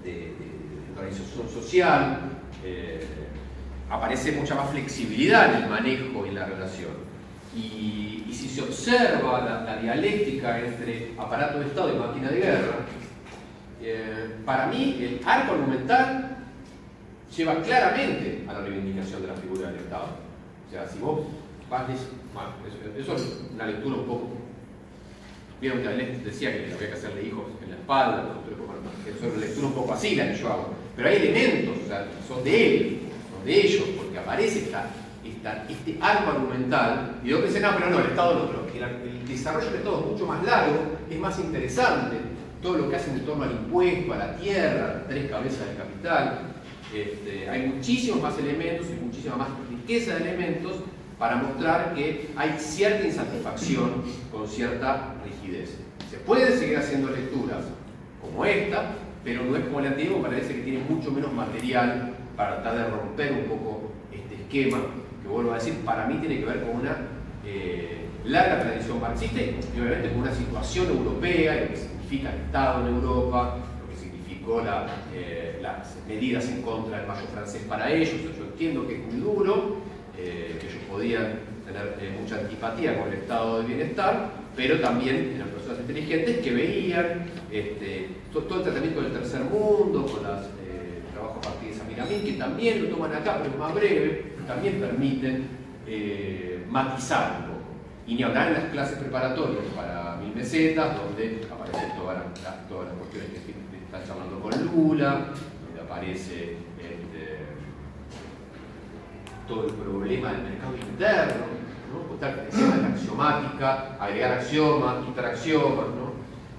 de organización social, aparece mucha más flexibilidad en el manejo y en la relación. Y si se observa la dialéctica entre aparato de Estado y máquina de guerra, para mí el arco argumental lleva claramente a la reivindicación de la figura del Estado. O sea, si vos vas, bueno, eso es una lectura un poco. Vieron que Deleuze decía que había que hacerle hijos en la espalda, eso es una lectura un poco así la que yo hago. Pero hay elementos, o sea, son de él, son de ellos, porque aparece este arco argumental, y yo pensé, no, pero no, el Estado no, pero el desarrollo del Estado es mucho más largo, es más interesante, todo lo que hacen en torno al impuesto, a la tierra, 3 cabezas del capital. Hay muchísimos más elementos y muchísima más riqueza de elementos para mostrar que hay cierta insatisfacción con cierta rigidez. Se pueden seguir haciendo lecturas como esta, pero no es como el antiguo, parece que tiene mucho menos material para tratar de romper un poco este esquema, que vuelvo a decir, para mí tiene que ver con una larga tradición marxista y obviamente con una situación europea, lo que significa el Estado en Europa, lo que significó las medidas en contra del Mayo francés para ellos. Yo entiendo que es muy duro, que ellos podían tener mucha antipatía con el estado de bienestar, pero también eran personas inteligentes que veían todo el tratamiento del tercer mundo, con los trabajos a partir de Samir Amin, que también lo toman acá, pero es más breve, también permiten matizar un poco. Y ni hablar en las clases preparatorias para 1000 mesetas, donde aparecen todas las cuestiones que están charlando con Lula, donde aparece todo el problema del mercado interno, ¿no? La axiomática, agregar axiomas, quitar axiomas, ¿no?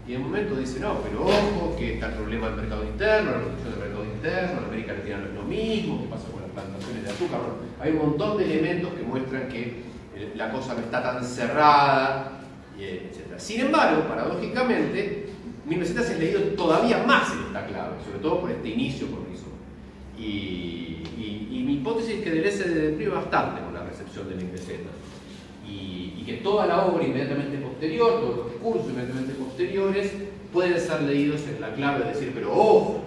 Y en un momento dice, no, pero ojo, que está el problema del mercado interno, la producción del mercado interno, en América Latina no es lo mismo, qué pasa con las plantaciones de azúcar. Bueno, hay un montón de elementos que muestran que la cosa no está tan cerrada, etc. Sin embargo, paradójicamente, 1000 mesetas es leído todavía más en esta clave, sobre todo por este inicio con Rizzo. Y mi hipótesis es que Deleuze se deprime bastante con la recepción de 1000 mesetas. Y que toda la obra inmediatamente posterior, todos los discursos inmediatamente posteriores, pueden ser leídos en la clave de decir, pero ojo,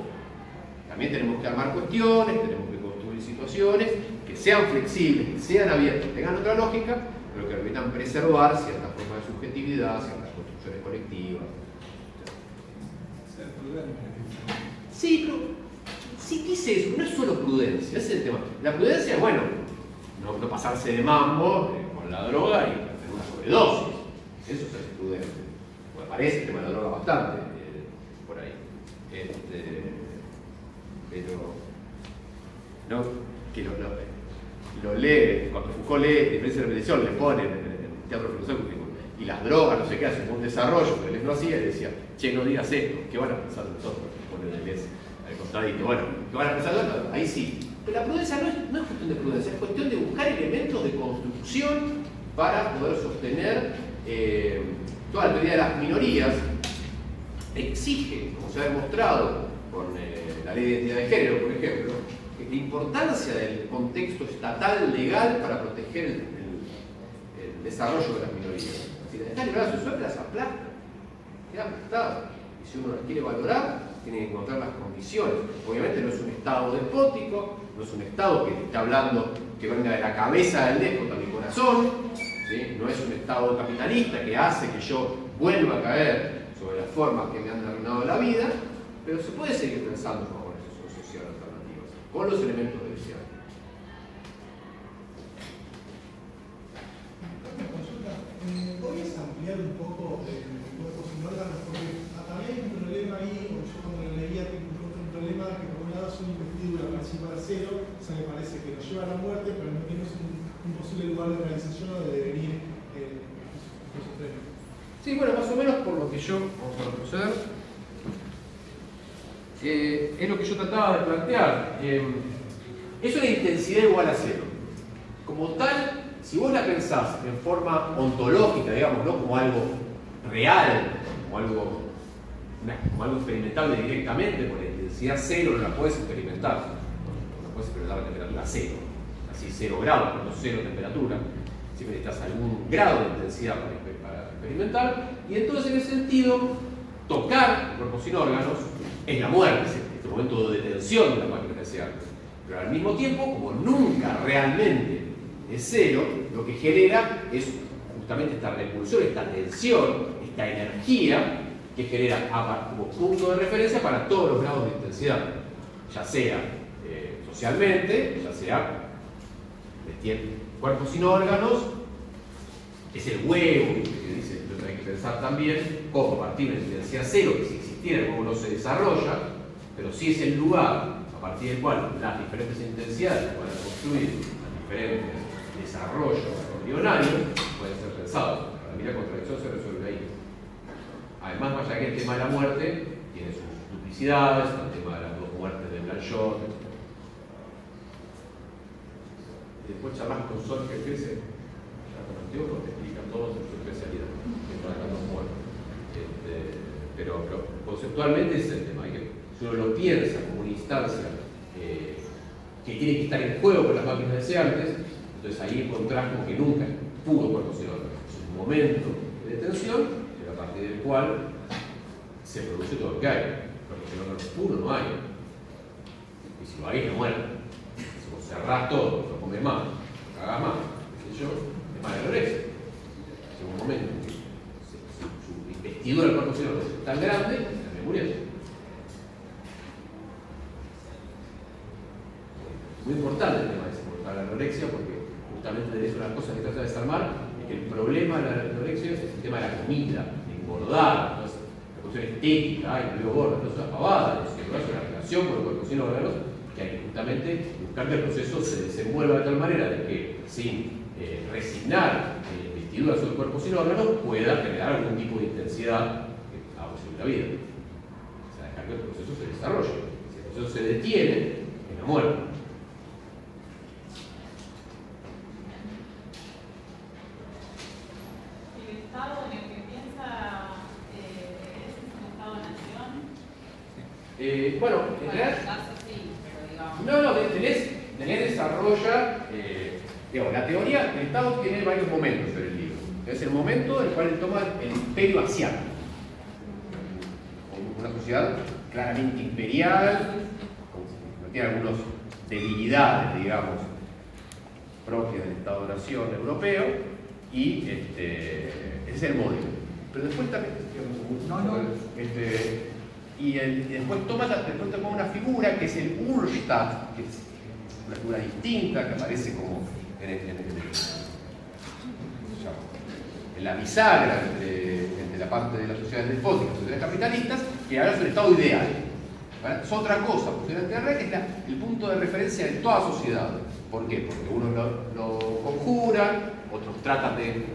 también tenemos que armar cuestiones, tenemos que construir situaciones que sean flexibles, que sean abiertas, tengan otra lógica, pero que permitan preservar cierta forma de subjetividad, ciertas construcciones colectivas. Ser prudente. Sí, pero sí dice eso, no es solo prudencia, ese es el tema. La prudencia es, bueno, no pasarse de mambo con la droga y hacer una sobredosis. Eso es ser prudente. Bueno, parece el tema de la droga bastante por ahí. Pero no, que lo lee, cuando Foucault lee Diferencia y Repetición, le pone en el teatro filosófico y las drogas, no sé qué, hacen un desarrollo que Deleuze no hacía, y decía, che, no digas esto, ¿qué van a pensar de nosotros? Pone Deleuze al costadito, bueno, ¿qué van a pensar de nosotros? Ahí sí. Pero la prudencia no es cuestión de prudencia, es cuestión de buscar elementos de construcción para poder sostener toda la teoría de las minorías. Exige, como se ha demostrado con la ley de identidad de género, por ejemplo, la importancia del contexto estatal legal para proteger el desarrollo de las minorías. Si las dejan liberadas a su suerte, las aplastan, quedan aplastadas. Y si uno las quiere valorar, tiene que encontrar las condiciones. Obviamente no es un Estado despótico, no es un Estado que está hablando que venga de la cabeza del déspota a mi corazón, ¿sí? No es un Estado capitalista que hace que yo vuelva a caer sobre las formas que me han arruinado la vida, pero se puede seguir pensando en organizaciones sociales alternativas, con los elementos de visión. ¿Podrías ampliar un poco el cuerpo sin órganos? Porque también hay un problema ahí, o yo cuando lo leía encontré un problema que por un lado es una investidura para para cero, o sea, me parece que lo lleva a la muerte, pero no es un posible lugar de realización o de devenir esos premios. Sí, bueno, más o menos por lo que yo, vamos a retroceder, es lo que yo trataba de plantear. Es una intensidad igual a cero. Como tal, si vos la pensás en forma ontológica, digamos, ¿no? Como algo real, como algo experimentable directamente, por la intensidad cero no la puedes experimentar. No puedes experimentar la temperatura cero, así 0 grados, pero no cero temperatura. Siempre necesitas algún grado de intensidad para experimentar, y entonces en ese sentido, tocar el cuerpo sin órganos es la muerte, es este momento de detención de la máquina deseante. Pero al mismo tiempo, como nunca realmente es cero, lo que genera es justamente esta repulsión, esta tensión, esta energía que genera como punto de referencia para todos los grados de intensidad, ya sea socialmente, ya sea cuerpo sin órganos, es el huevo que dice, lo hay que pensar también, como a partir de la intensidad cero, que si existiera el huevo no se desarrolla, pero sí es el lugar a partir del cual las diferentes intensidades pueden construir diferentes desarrollos embrionarios, pueden ser pensados. Para mí la contradicción se resuelve ahí. Además, más allá que el tema de la muerte tiene sus duplicidades, el tema de las dos muertes de Blanchot. Y después charlas con Sol que crece, ya con Antíoco te explican todo en su especialidad, que son las dos muertes. Pero conceptualmente ese es el tema. Si uno lo piensa como una instancia que tiene que estar en juego con las máquinas deseantes, entonces ahí encontrás como que nunca pudo cuerpo sin órganos. Es un momento de detención, pero a partir del cual se produce todo lo que hay. Cuerpo sin órganos puro no hay. Y si lo hay, no muere. Si vos cerrás todo, no comes más, no cagás más, qué sé yo, es más de anorexia. Es un momento en que su investidura del cuerpo sin órganos es tan grande, se muriendo. Muy importante el tema de la anorexia, porque justamente de eso las cosas que trata de desarmar es que el problema de la anorexia es el tema de la comida, de engordar, entonces, la cuestión estética, ay, me veo gordo, no es una pavada, es una relación con el cuerpo sin órganos, que hay que justamente buscar que el proceso se desenvuelva de tal manera de que sin resignar investiduras sobre el cuerpo sin órganos pueda generar algún tipo de intensidad que haga posible la vida. O sea, dejar que el proceso se desarrolle. Si el proceso se detiene, es la muerte. Bueno, en realidad, no, Deleuze desarrolla, digamos, la teoría del Estado tiene varios momentos en el libro. Es el momento en el cual él toma el imperio asiático, una sociedad claramente imperial, que tiene algunas debilidades, digamos, propias del Estado-nación europeo, y ese es el modelo. Pero después también, y después toma una figura que es el Urstadt, que es una figura distinta, que aparece como en la bisagra entre la parte de las sociedades despóticas y las sociedades capitalistas, que ahora es un Estado ideal. ¿Vale? Es otra cosa, porque la Tierra es el punto de referencia de toda sociedad. ¿Por qué? Porque unos lo conjuran, otros tratan de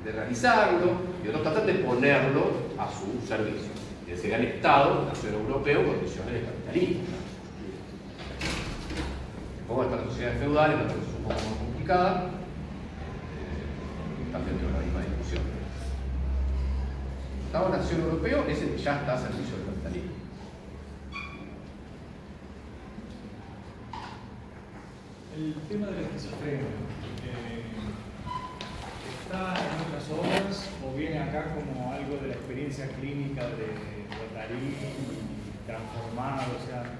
de realizarlo, y otros tratan de ponerlo a su servicio. Y ese gran Estado, nación europeo, condiciones de capitalismo. Como estas sociedades feudales, una cosa un poco más complicada, también tengo la misma discusión. Estado-nación europeo es el que ya está a servicio del capitalismo. El tema de la esquizofrenia está en otras obras o viene acá como algo de la experiencia clínica de Guattari transformado, o sea.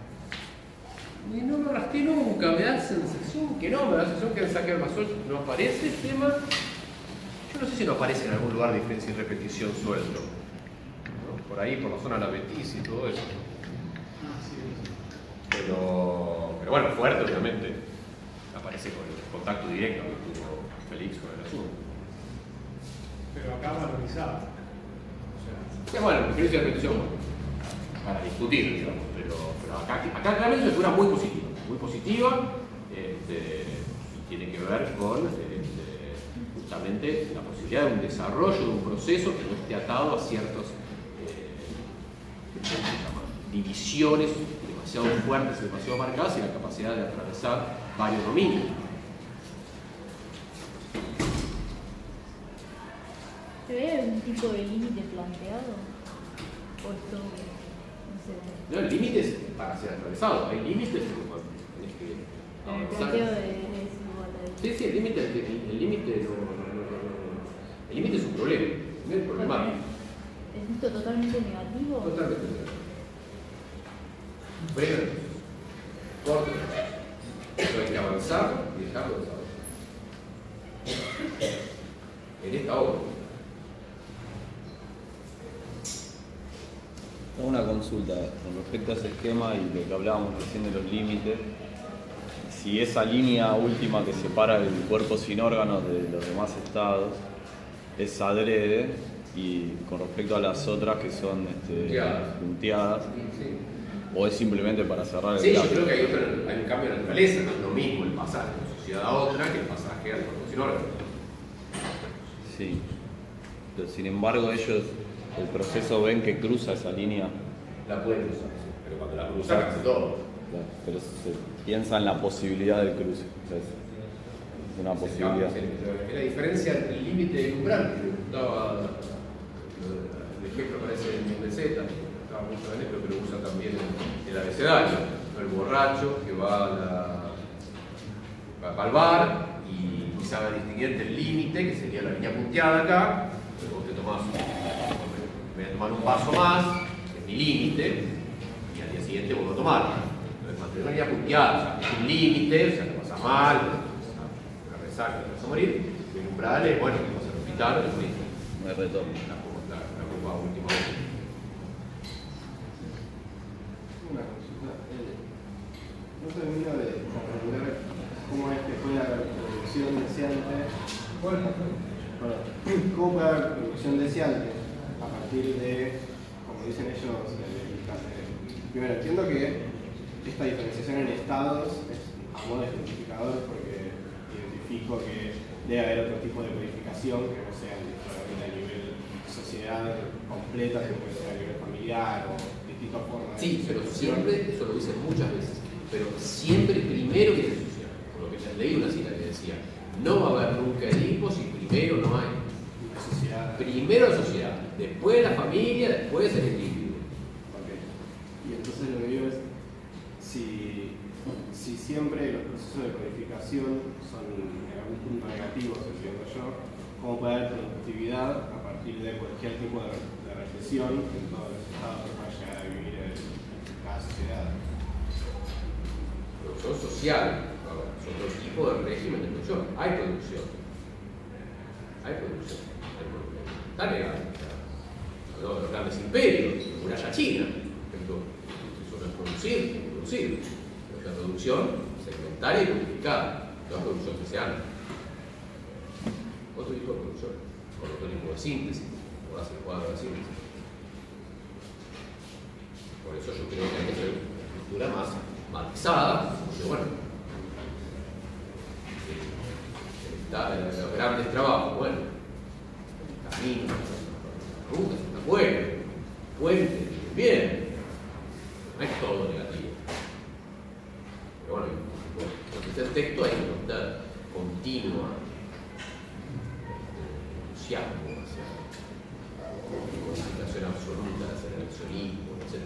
Y no lo rasqué nunca, me da sensación que no, me da sensación que en Saque Masol no aparece el tema. Yo no sé si no aparece en algún lugar diferencia y repetición suelto, ¿no? Por ahí, por la zona de la Betis y todo eso. Pero bueno, fuerte obviamente. Aparece con el contacto directo que tuvo Félix con el asunto. Pero acá valorizado. Sí, bueno, diferencia de repetición para discutir, digamos, pero acá claramente es una figura muy positiva, y tiene que ver con justamente la posibilidad de un desarrollo de un proceso que no esté atado a ciertas divisiones demasiado fuertes y demasiado marcadas y la capacidad de atravesar varios dominios. ¿Se ve algún tipo de límite planteado? ¿O esto, no sé? No, el límite es para ser atravesado. Hay límites que tenés que En el avanzar. planteo de desigualdad. Sí, el límite es un problema, no es problemático. ¿Es esto totalmente negativo? Totalmente negativo. Breve, corto. Pero hay que avanzar y dejarlo desarrollar. En esta obra. Una consulta con respecto a ese esquema y lo que hablábamos recién de los límites. Si esa línea última que separa el cuerpo sin órganos de los demás estados es adrede, y con respecto a las otras que son punteadas, Sí. o es simplemente para cerrar el Sí, yo gráfico. creo que hay un cambio de naturaleza, no es lo mismo el pasaje de una sociedad a otra que el pasaje al cuerpo sin órganos. Sí. Pero, sin embargo, ellos, el proceso ven que cruza esa línea. La pueden usar, sí, pero cuando la cruzan hace todo. Claro, pero se piensa en la posibilidad del cruce. O sea, es una posibilidad. La diferencia entre el límite y el umbral, que me gustaba, el ejemplo aparece en Meseta, estaba mucho en esto, pero lo usa también el abecedario. El borracho que va al bar y sabe distinguir entre el límite, que sería la línea punteada acá, pero vos te tomás, voy a tomar un paso más, que es mi límite, y al día siguiente vuelvo a tomar. Entonces, mantener una línea punteada, o sea, es un límite, o sea, te pasa mal, una resaca, te vas a morir, y el umbral es, bueno, te vas al hospital, es bonito. No hay retorno. La curva última. Una consulta. No termino de comprender cómo es que fue la reproducción deseante. ¿Cómo fue la reproducción deseante a partir de, como dicen ellos, primero entiendo que esta diferenciación en estados es a modo de justificador porque identifico que debe haber otro tipo de codificación que no sea a nivel sociedad completa, que puede ser a nivel familiar o distintas formas. Sí, pero siempre, eso lo dicen muchas veces, pero siempre primero viene el social. Por lo que ya leí una cita que decía, no va a haber nunca Edipos si primero no hay. La sociedad. Primero la sociedad, después la familia, después el individuo. Okay. Y entonces lo que digo es, si siempre los procesos de codificación son en algún punto negativos, entiendo yo, ¿cómo puede haber productividad a partir de cualquier tipo de represión en todos los estados que va a llegar a vivir en cada sociedad? Producción social, es otro tipo de régimen de producción. Hay producción. Hay producción. Está negado. Los grandes imperios, la muralla china, por ejemplo, eso no es producir. Pero es la producción segmentaria y codificada, no es producción que se haga. Otro tipo de producción, con otro tipo de síntesis, como hace el cuadro de síntesis. Por eso yo creo que hay que hacer una estructura más matizada, porque bueno, los grandes trabajos, bueno, bien. No es todo negativo. Pero bueno, cuando está el texto hay una nota continua, entusiasmo hacia la codificación absoluta, hacia el accionismo, etc.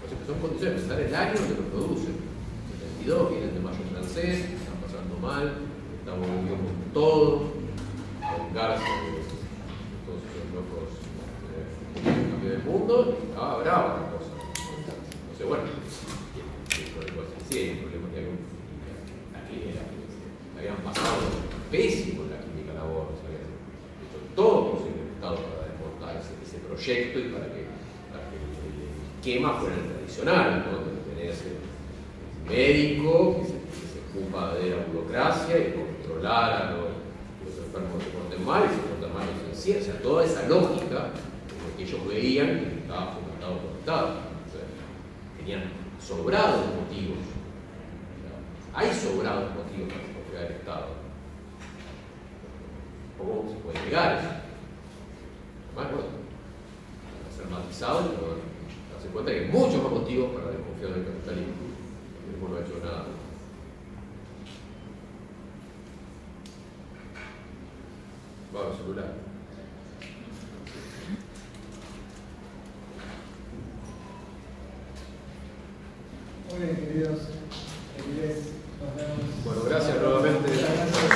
Pues son condiciones, pensar el año que lo produce. 72, viene el de mayo francés, están pasando mal, estamos volviendo con todo, vengarse de todos esos locos cambio del mundo, y estaba brava la cosa. Entonces, bueno, el problema que habían pasado pésimo en la química labor, se habían hecho todo posible el Estado para desmontar ese proyecto y para que el esquema fuera el tradicional, ¿no? De tener ese médico que se ocupa de la burocracia y controlar a los enfermos que se porten mal y se portan mal los encierros. O sea, toda esa lógica que ellos veían que estaba fomentado por el Estado. O sea, tenían sobrados motivos. O sea, hay sobrados motivos para desconfiar del Estado. ¿Cómo se puede negar eso? Además, bueno, para ser matizado, pero darse cuenta que hay muchos más motivos para desconfiar del capitalismo. No ha hecho nada. Vamos, celular. Muy bien, queridos. Nos vemos. Bueno, gracias nuevamente.